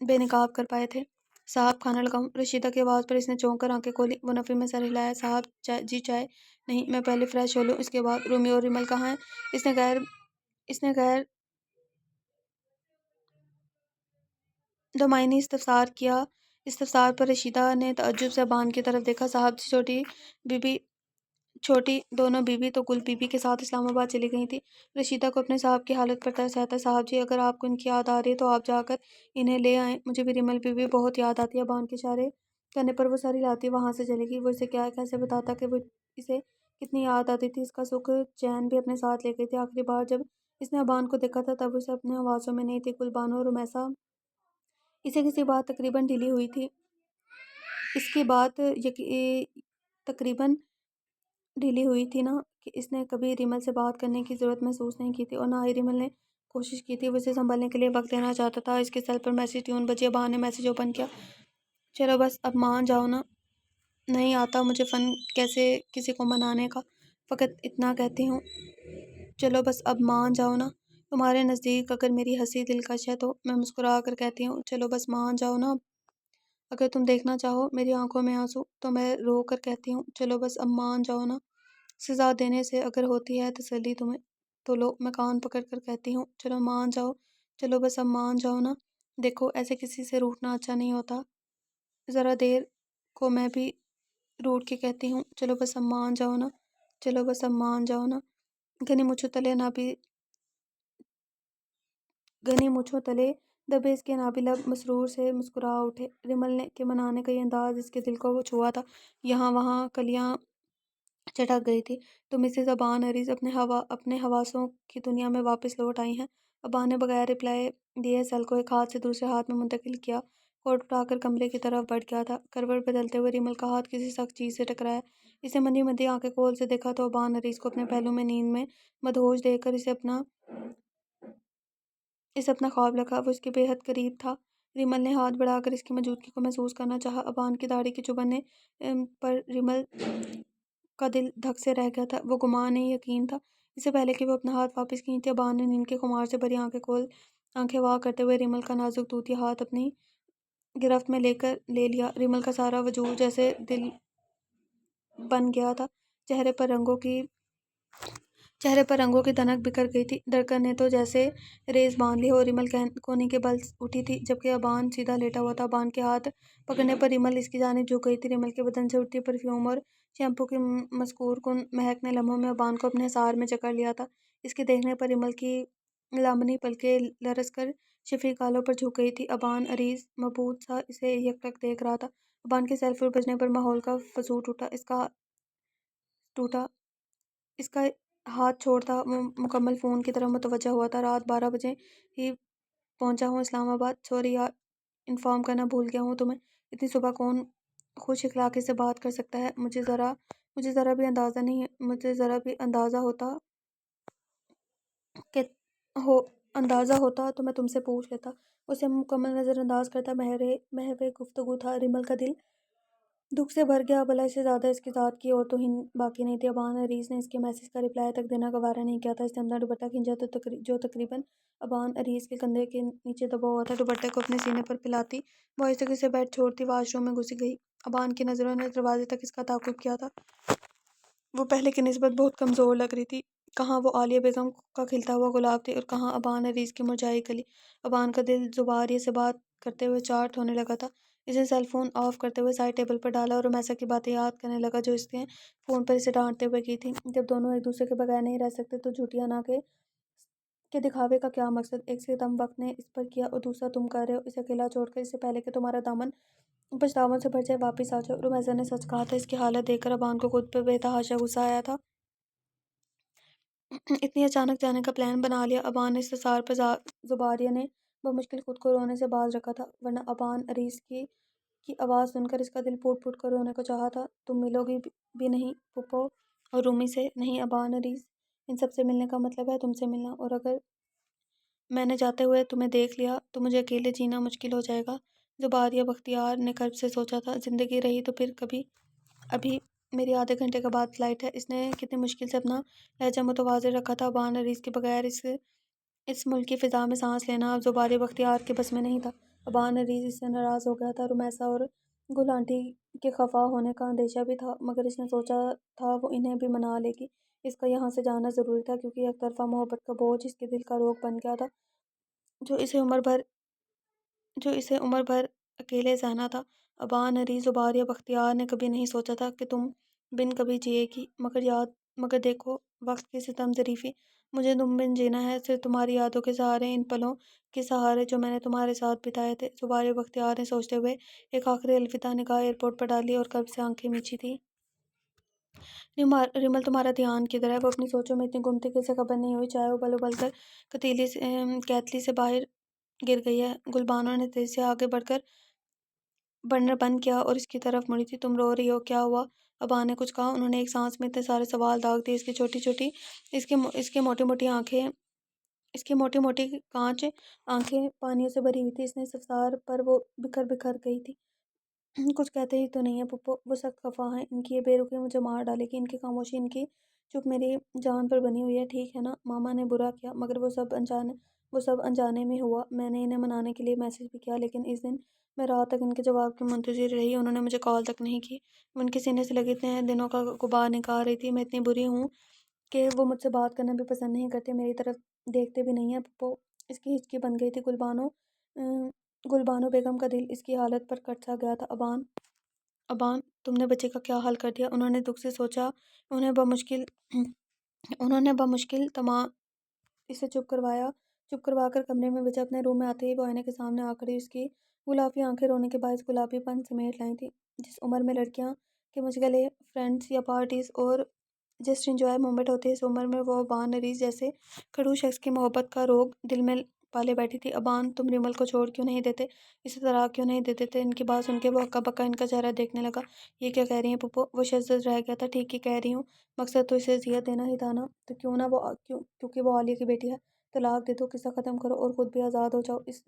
[SPEAKER 1] بے نقاب کر پائے تھے۔ صاحب کھانا لگاؤں؟ رشیدہ کی آواز پر اس نے چونک کر آنکھیں کھولی۔ وہ نفی میں سر ہلایا۔ صاحب جی چائے؟ نہیں، میں پہلے فریش ہو لوں، اس کے بعد۔ رومیو اور ریمل کہاں ہیں؟ اس نے غیر دمائنی استفسار کیا۔ استفسار پر رشیدہ نے تعجب سے ابان کی طرف دیکھا۔ صاحب جی، چھوٹی دونوں بیوی تو گل بی بی کے ساتھ اسلام آباد چلی گئی تھی۔ رشیدہ کو اپنے صاحب کی حالت پر ترس آیا تھا۔ صاحب جی، اگر آپ کو ان کی یاد آ رہی ہے تو آپ جا کر انہیں لے آئیں، مجھے بھی ریمل بی بی بہت یاد آتی ہے۔ ابان کے اشارے کرنے پر وہ سر ہلاتی وہاں سے چلی گئی۔ وہ اسے کیسے بتاتا کہ وہ اسے کتنی یاد آتی تھی؟ اس کا سکھ چین بھی اپنے ساتھ لے گئی تھی۔ آخری بار جب اس نے ابان کو دیکھا تھا تب اسے اپنے حواسوں میں نہیں تھی۔ گل بانو اور رومیسا اسے کسی بات تقریباً ڈھیلی ہوئی تھی، اس کی بات تقریباً ڈھیلی ہوئی تھی نا، کہ اس نے کبھی ریمل سے بات کرنے کی ضرورت محسوس نہیں کی تھی، اور نہ ہی ریمل نے کوشش کی تھی۔ وہ اسے سنبھلنے کے لیے وقت دینا چاہتا تھا۔ اس کے سیل پر میسیج ٹیون بجی۔ ابان نے میسیج اوپن کیا۔ چلو بس اب مان جاؤ نا۔ نہیں آتا مجھے فن کسی کو منانے کا، فقط اتنا کہتی ہوں، چلو بس اب مان جاؤ نا۔ تمہارے نزدیک اگر میری ہنسی دلکش ہے تو میں مسکرا کر کہتی ہوں، چلو بس مان جاؤ نا۔ اگر تم دیکھنا چاہو میری آنکھوں میں آنسو تو میں رو کر کہتی ہوں، چلو بس اب مان جاؤ نا۔ سزا دینے سے اگر ہوتی ہے تسلی تمہیں تو لو، میں کان پکڑ کر کہتی ہوں، چلو مان جاؤ، چلو بس اب مان جاؤ نا۔ دیکھو، ایسے کسی سے روٹھنا اچھا نہیں ہوتا۔ ذرا دیر کو میں بھی روٹھ کے کہتی ہوں، چلو بس اب مان جاؤ نا، چلو بس اب مان جاؤ نا۔ گھنی مونچھوں تلے دبے اس کے نابی لب مسرور سے مسکرا اٹھے۔ ریمل کے منانے کا یہ انداز اس کے دل کو چھوا تھا۔ یہاں وہاں کلیاں چٹک گئی تھی۔ تو مسز ابان عریض اپنے حواسوں کی دنیا میں واپس لوٹ آئی ہیں۔ ابان نے بغیر رپلائی دیے سیل کو ایک ہاتھ سے دوسرے ہاتھ میں منتقل کیا۔ کوٹ اٹھا کر کمرے کی طرف بڑھ گیا تھا۔ کروٹ بدلتے ہوئے ریمل کا ہاتھ کسی سخت چیز سے ٹکرایا۔ اسے مندی مندی آنکھیں کھول سے دیکھا تو ابان عریض کو اپنے پہلو میں نیند میں مدہوش دیکھ کر اسے اپنا خواب لگا۔ وہ اس کے بے حد قریب تھا۔ ریمل نے ہاتھ بڑھا کر اس کی موجودگی کو محسوس کرنا چاہا۔ ابان کی داڑھی کے چبھنے پر ریمل کا دل دھک سے رہ گیا تھا۔ وہ گمان نہیں یقین تھا۔ اس سے پہلے کہ وہ اپنا ہاتھ واپس کھینچتی ابان نے نیند کے خمار سے بھری آنکھیں وا کرتے ہوئے ریمل کا نازک دودھی ہاتھ اپنی گرفت میں لے لیا۔ ریمل کا سارا وجود جیسے دل بن گیا تھا۔ چہرے پر رنگوں کی دھنک بکھر گئی تھی۔ دھڑکن نے تو جیسے ریس باندھ لی ہو۔ ریمل کوہنی کے بل اٹھی تھی جبکہ ابان سیدھا لیٹا ہوا تھا۔ ابان کے ہاتھ پکڑنے پر ریمل اس کی جانب جھک گئی تھی۔ ریمل کے بدن سے اٹھتی پرفیوم اور شیمپو کی مسکور کن مہک نے لمحوں میں ابان کو اپنے حصار میں جکڑ لیا تھا۔ اس کے دیکھنے پر ریمل کی لامنی پلکیں لرز کر شفیق گالوں پر جھک گئی تھیں۔ ابان عریض مبہوت سا اسے یکٹک دیکھ رہا تھا۔ ابان کے سیل فون بجنے پر ماحول کا فضول ٹوٹا۔ اس کا ہاتھ چھوڑتا وہ مکمل فون کی طرف متوجہ ہوا تھا۔ رات 12 بجے ہی پہنچا ہوں اسلام آباد۔ سوری یار، انفارم کرنا بھول گیا ہوں تمہیں۔ اتنی صبح کون خوش اخلاقی سے بات کر سکتا ہے؟ مجھے ذرا بھی اندازہ ہوتا تو میں تم سے پوچھ لیتا۔ اسے مکمل نظر انداز کرتا محو گفتگو تھا۔ ریمل کا دل دکھ سے بھر گیا۔ بھلا اس سے زیادہ اس کی ذات کی اور توہین باقی نہیں تھی۔ ابان عریض نے اس کے میسج کا رپلائی تک دینا گوارا نہیں کیا تھا۔ اس نے اپنا دوپٹہ کھینچا جو تقریباً ابان عریض کے کندھے کے نیچے دبا ہوا تھا۔ دوپٹے کو اپنے سینے پر پھیلاتی وہ آہستگی سے بیڈ چھوڑتی واش روم میں گھسی گئی۔ ابان کی نظروں نے دروازے تک اس کا تعاقب کیا تھا۔ وہ پہلے کی نسبت بہت کمزور لگ رہی تھی۔ کہاں وہ عالیہ بیگم کا کھلتا ہوا گلاب تھی اور کہاں ابان عریض کی مرجھائی کلی۔ ابان کا دل زباریہ سے بات کرتے ہوئے چاٹ ہونے لگا تھا۔ اس نے سیل فون آف کرتے ہوئے سائڈ ٹیبل پر ڈالا اور رمیسا کی باتیں یاد کرنے لگا جو اس نے فون پر اسے ڈانٹتے ہوئے کی تھی۔ جب دونوں ایک دوسرے کے بغیر نہیں رہ سکتے تو جھوٹیاں نہ کے دکھاوے کا کیا مقصد؟ ایک ستم وقت نے اس پر کیا اور دوسرا تم کر رہے ہو۔ اسے اکیلا چھوڑ کر اس سے پہلے کہ تمہارا دامن پچھتاووں سے بھر جائے واپس آ جاؤ۔ رمیسا نے سچ کہا تھا۔ اس کی حالت دیکھ کر ابان کو خود پہ بے تحاشا غصہ آیا تھا۔ اتنی اچانک جانے کا پلان بنا لیا۔ ابان اس حصار پر زباریہ نے بمشکل خود کو رونے سے باز رکھا تھا، ورنہ ابان عریض کی آواز سن کر اس کا دل پھوٹ پھوٹ کر رونے کو چاہا تھا۔ تم ملو گی بھی نہیں پھپھو اور رومی سے؟ نہیں ابان عریض، ان سب سے ملنے کا مطلب ہے تم سے ملنا، اور اگر میں نے جاتے ہوئے تمہیں دیکھ لیا تو مجھے اکیلے جینا مشکل ہو جائے گا۔ زباریہ بختیار نے کرب سے سوچا تھا، زندگی رہی تو پھر ابھی میری آدھے گھنٹے کے بعد فلائٹ ہے۔ اس نے کتنی مشکل سے اپنا لہجہ متوازن رکھا تھا۔ ابان عریض کے بغیر اس ملک کی فضا میں سانس لینا اب زباریہ بختیار کے بس میں نہیں تھا۔ ابان عریض اس سے ناراض ہو گیا تھا۔ رمیسا اور گل آنٹی کے خفا ہونے کا اندیشہ بھی تھا، مگر اس نے سوچا تھا وہ انہیں بھی منا لے گی۔ اس کا یہاں سے جانا ضروری تھا کیونکہ یک طرفہ محبت کا بوجھ اس کے دل کا روگ بن گیا تھا جو اسے عمر بھر اکیلے سہنا تھا۔ ابان عریض، زباریہ بختیار نے کبھی نہیں سوچا تھا کہ تم بن کبھی جیے گی، مگر دیکھو وقت کی ستم ظریفی، مجھے تم بن جینا ہے، صرف تمہاری یادوں کے سہارے، ان پلوں کے سہارے جو میں نے تمہارے ساتھ بتائے تھے۔ زباریہ بختیار نے سوچتے ہوئے ایک آخری الوداع نگاہ ایئرپورٹ پر ڈالی اور کرب سے آنکھیں میچی تھی۔ ریمل تمہارا دھیان کدھر ہے؟ وہ اپنی سوچوں میں اتنی گم تھی کہ اسے خبر نہیں ہوئی، چائے ابل ابل کر کیتلی سے باہر گر گئی ہے۔ گلبانو نے تیزی سے آگے بڑھنا بند کیا اور اس کی طرف مڑی تھی۔ تم رو رہی ہو، کیا ہوا؟ ابان نے کچھ کہا۔ انہوں نے ایک سانس میں اتنے سارے سوال داغ دیے۔ اس کی موٹی موٹی کانچ آنکھیں پانیوں سے بھری ہوئی تھی۔ اس نے اس افسار پر وہ بکھر بکھر گئی تھی۔ کچھ کہتے ہی تو نہیں ہیں پھپھو، وہ سخت خفا ہیں، ان کی یہ بے رخی مجھے مار ڈالے گی، ان کی خاموشی، ان کی چپ میری جان پر بنی ہوئی ہے، ٹھیک ہے نا؟ ماما نے برا کیا، مگر وہ سب انجانے میں ہوا۔ میں نے انہیں منانے کے لیے میسج بھی کیا، لیکن اس دن میں رات تک ان کے جواب کی منتظر رہی۔ انہوں نے مجھے کال تک نہیں کی۔ وہ ان کے سینے سے لگے اتنے دنوں کا غبار نکال رہی تھی۔ میں اتنی بری ہوں کہ وہ مجھ سے بات کرنا بھی پسند نہیں کرتے، میری طرف دیکھتے بھی نہیں ہیں پھپھو۔ اس کی ہچکی بن گئی تھی۔ گلبانو بیگم کا دل اس کی حالت پر کٹ سا گیا تھا۔ ابان، تم نے بچے کا کیا حال کر دیا؟ انہوں نے دکھ سے سوچا۔ انہوں نے بمشکل تمام اسے چپ کروا کر کمرے میں بھیجا۔ اپنے روم میں آتے ہی وہ آئینے کے سامنے آ کھڑی۔ اس کی گلابی آنکھیں رونے کے باعث گلابی پن سمیٹ لائی تھیں۔ جس عمر میں لڑکیاں کہ مشغلے فرینڈس یا پارٹیز اور جسٹ انجوائے مومنٹ ہوتے ہیں، اس عمر میں وہ ابان عریض جیسے کھڑو شخص کی محبت کا روگ دل میں پالے بیٹھی تھی۔ ابان تم ریمل کو چھوڑ کیوں نہیں دیتے، اسی طرح کیوں نہیں دیتے تھے؟ ان کی بات سن کے وہ ہکا بکا ان کا چہرہ دیکھنے لگا۔ یہ کیا کہہ رہی ہیں پھپھو؟ وہ شزد رہ گیا تھا۔ ٹھیک ہی کہہ رہی ہوں، مقصد تو اسے اذیت دینا ہی تھا نا، تو کیوں نہ وہ کیونکہ وہ عالیہ کی بیٹی ہے، طلاق دے دو، قصہ ختم کرو اور خود بھی آزاد ہو جاؤ اس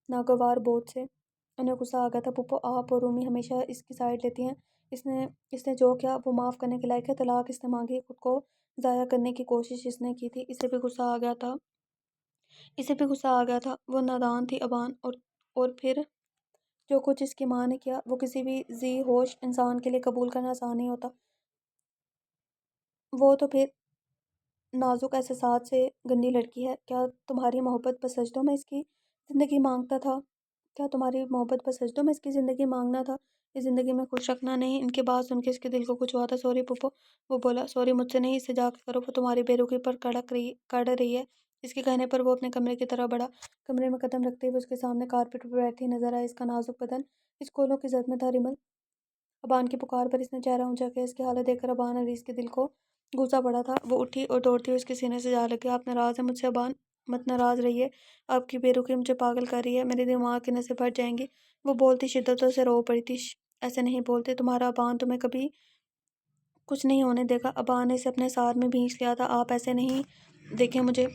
[SPEAKER 1] ناگوار بوجھ سے۔ انہیں غصہ آ گیا تھا۔ پھپھو آپ اور رومی ہمیشہ اس کی سائڈ لیتی ہیں، اس نے جو کیا وہ معاف کرنے کے لائق ہے؟ طلاق اس نے مانگی، خود کو ضائع کرنے کی کوشش اس نے کی تھی، اسے بھی غصہ آ گیا تھا۔ وہ نادان تھی ابان، اور پھر جو کچھ اس کی ماں نے کیا وہ کسی بھی ذی ہوش انسان کے لیے قبول کرنا آسان نہیں ہوتا۔ وہ تو پھر نازک احساسات سے گندی لڑکی ہے۔ کیا تمہاری محبت بس سجدوں میں اس کی زندگی مانگتا تھا؟ کیا تمہاری محبت بس سجدوں میں اس کی زندگی مانگنا تھا، اس زندگی میں خوش رکھنا نہیں؟ ان کی بات سن کے اس کے دل کو کچھ ہوا تھا۔ سوری پھپھو، وہ بولا، سوری مجھ سے نہیں، اس سے جا کے کرو، وہ تمہاری بے رخی پر کڑ رہی ہے۔ اس کے کہنے پر وہ اپنے کمرے کی طرف بڑھا۔ کمرے میں قدم رکھتے ہوئے اس کے سامنے کارپٹ پر بیٹھی نظر آئی۔ اس کا نازک بدن اس کولوں کی زد میں تھا۔ ریمل، ابان کی پکار پر اس نے چہرہ اونچا کیا۔ اس کی حالت دیکھ کر ابان عزیز کے دل کو غوسہ پڑا تھا۔ وہ اٹھی اور دوڑتی ہوئی اس کے سینے سے جا لگی۔ آپ ناراض ہیں مجھ سے ابان؟ مت ناراض رہیے، آپ کی بے رخی مجھے پاگل کر رہی ہے، میرے دماغ کی نسیں پھٹ جائیں گی۔ وہ بولتی شدت سے رو پڑی تھی۔ ایسے نہیں بولتے، تمہارا ابان تمہیں کبھی کچھ نہیں ہونے دے گا۔ ابان نے اسے اپنے سار میں بھینچ لیا تھا۔ آپ ایسے نہیں دیکھیں مجھے۔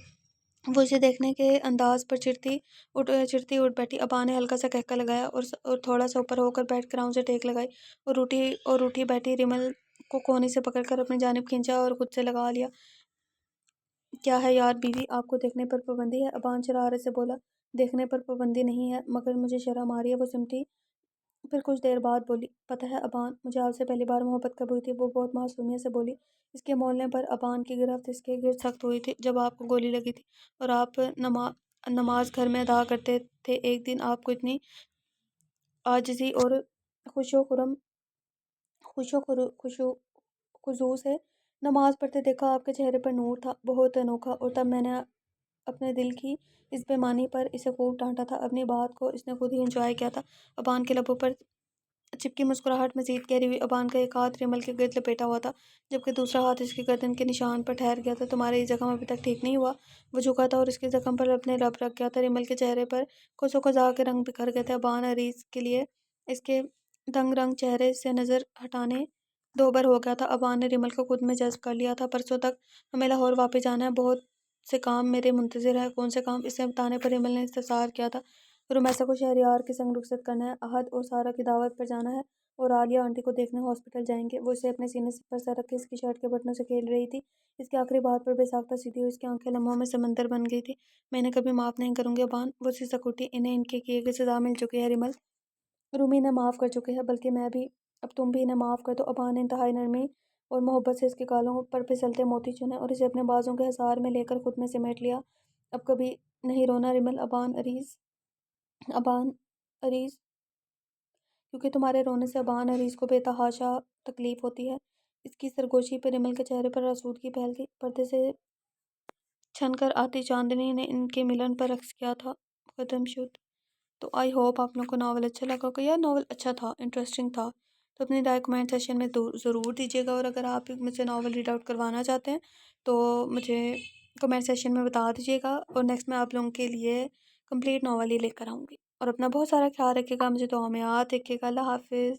[SPEAKER 1] وہ اسے دیکھنے کے انداز پر چڑھتی اٹھ بیٹھی۔ ابان نے ہلکا سا کہکا لگایا اور تھوڑا سا اوپر ہو کر بیٹھ کر آنکھوں سے ٹیک لگائی اور اٹھی بیٹھی ریمل کو کوہنی سے پکڑ کر اپنی جانب کھینچا اور خود سے لگا لیا۔ کیا ہے یار بیوی، آپ کو دیکھنے پر پابندی ہے؟ ابان شرارت سے بولا۔ دیکھنے پر پابندی نہیں ہے، مگر مجھے شرم آ رہی ہے۔ وہ سمٹی، پھر کچھ دیر بعد بولی، پتہ ہے ابان، مجھے آپ سے پہلی بار محبت کب ہوئی تھی؟ وہ بہت معصومیت سے بولی۔ اس کے بولنے پر ابان کی گرفت اس کے گرد سخت ہوئی تھی۔ جب آپ کو گولی لگی تھی اور آپ نماز گھر میں ادا کرتے تھے، ایک دن آپ کو اتنی عاجزی اور خضوع سے نماز پڑھتے دیکھا۔ آپ کے چہرے پر نور تھا، بہت انوکھا، اور تب میں نے اپنے دل کی اس بے معنی پر اسے خوب ڈانٹا تھا۔ اپنی بات کو اس نے خود ہی انجوائے کیا تھا۔ ابان کے لبوں پر چپکی مسکراہٹ مزید گہری ہوئی۔ ابان کا ایک ہاتھ ریمل کے گرد لپیٹا ہوا تھا، جبکہ دوسرا ہاتھ اس کی گردن کے نشان پر ٹھہر گیا تھا۔ تمہارا یہ زخم ابھی تک ٹھیک نہیں ہوا؟ وہ جھکا تھا اور اس کے زخم پر اپنے لب رکھ گیا تھا۔ ریمل کے چہرے پر کوسوں قزح کے رنگ بکھر گئے تھے۔ ابان عریض کے لیے اس کے دنگ رنگ چہرے سے نظر ہٹانے دوبر ہو گیا تھا۔ ابان نے ریمل کو خود میں جذب کر لیا تھا۔ پرسوں تک ہمیں لاہور واپس جانا ہے، بہت سے کام میرے منتظر ہیں۔ کون سے کام؟ اسے بتانے پر ریمل نے استفسار کیا تھا۔ رومیسا کو شہریار کے سنگ رخصت کرنا ہے، احد اور سارہ کی دعوت پر جانا ہے، اور عالیہ آنٹی کو دیکھنے ہاسپٹل جائیں گے۔ وہ اسے اپنے سینے پر سر رکھ کے اس کی شرٹ کے بٹنوں سے کھیل رہی تھی۔ اس کی آخری بات پر بے ساختہ سیدھی ہوئی، اس کی آنکھیں لمحوں میں سمندر بن گئی تھی۔ میں انہیں کبھی معاف نہیں کروں گی ابان، وہ سسک اٹھی۔ انہیں ان کے کیے کی سزا مل چکی ہے ریمل، رومی انہیں معاف کر چکے ہیں، بلکہ میں بھی، اب تم بھی انہیں معاف کر دو۔ ابان نے انتہائی نرمی اور محبت سے اس کے گالوں پر پھسلتے موتی چنے اور اسے اپنے بازوں کے حصار میں لے کر خود میں سمیٹ لیا۔ اب کبھی نہیں رونا ریمل، ابان عریض، کیونکہ تمہارے رونے سے ابان عریض کو بے تحاشا تکلیف ہوتی ہے۔ اس کی سرگوشی پہ ریمل کے چہرے پر آسودگی پھیل گئی۔ پردے سے چھن کر آتی چاندنی نے ان کے ملن پر رقص کیا تھا۔ ختم شد۔ تو آئی ہوپ آپ لوگوں کو ناول اچھا لگا ہوگا۔ یار ناول اچھا تھا، انٹرسٹنگ تھا، تو اپنی رائے کمنٹ سیشن میں ضرور دیجیے گا، اور اگر آپ مجھ سے ناول ریڈ آؤٹ کروانا چاہتے ہیں تو مجھے کمنٹ سیشن میں بتا دیجیے گا، اور نیکسٹ میں آپ لوگوں کے لیے کمپلیٹ ناول ہی لے کر آؤں گی۔ اور اپنا بہت سارا خیال رکھیے گا، مجھے دعا میں یاد رکھیے گا۔ اللہ حافظ۔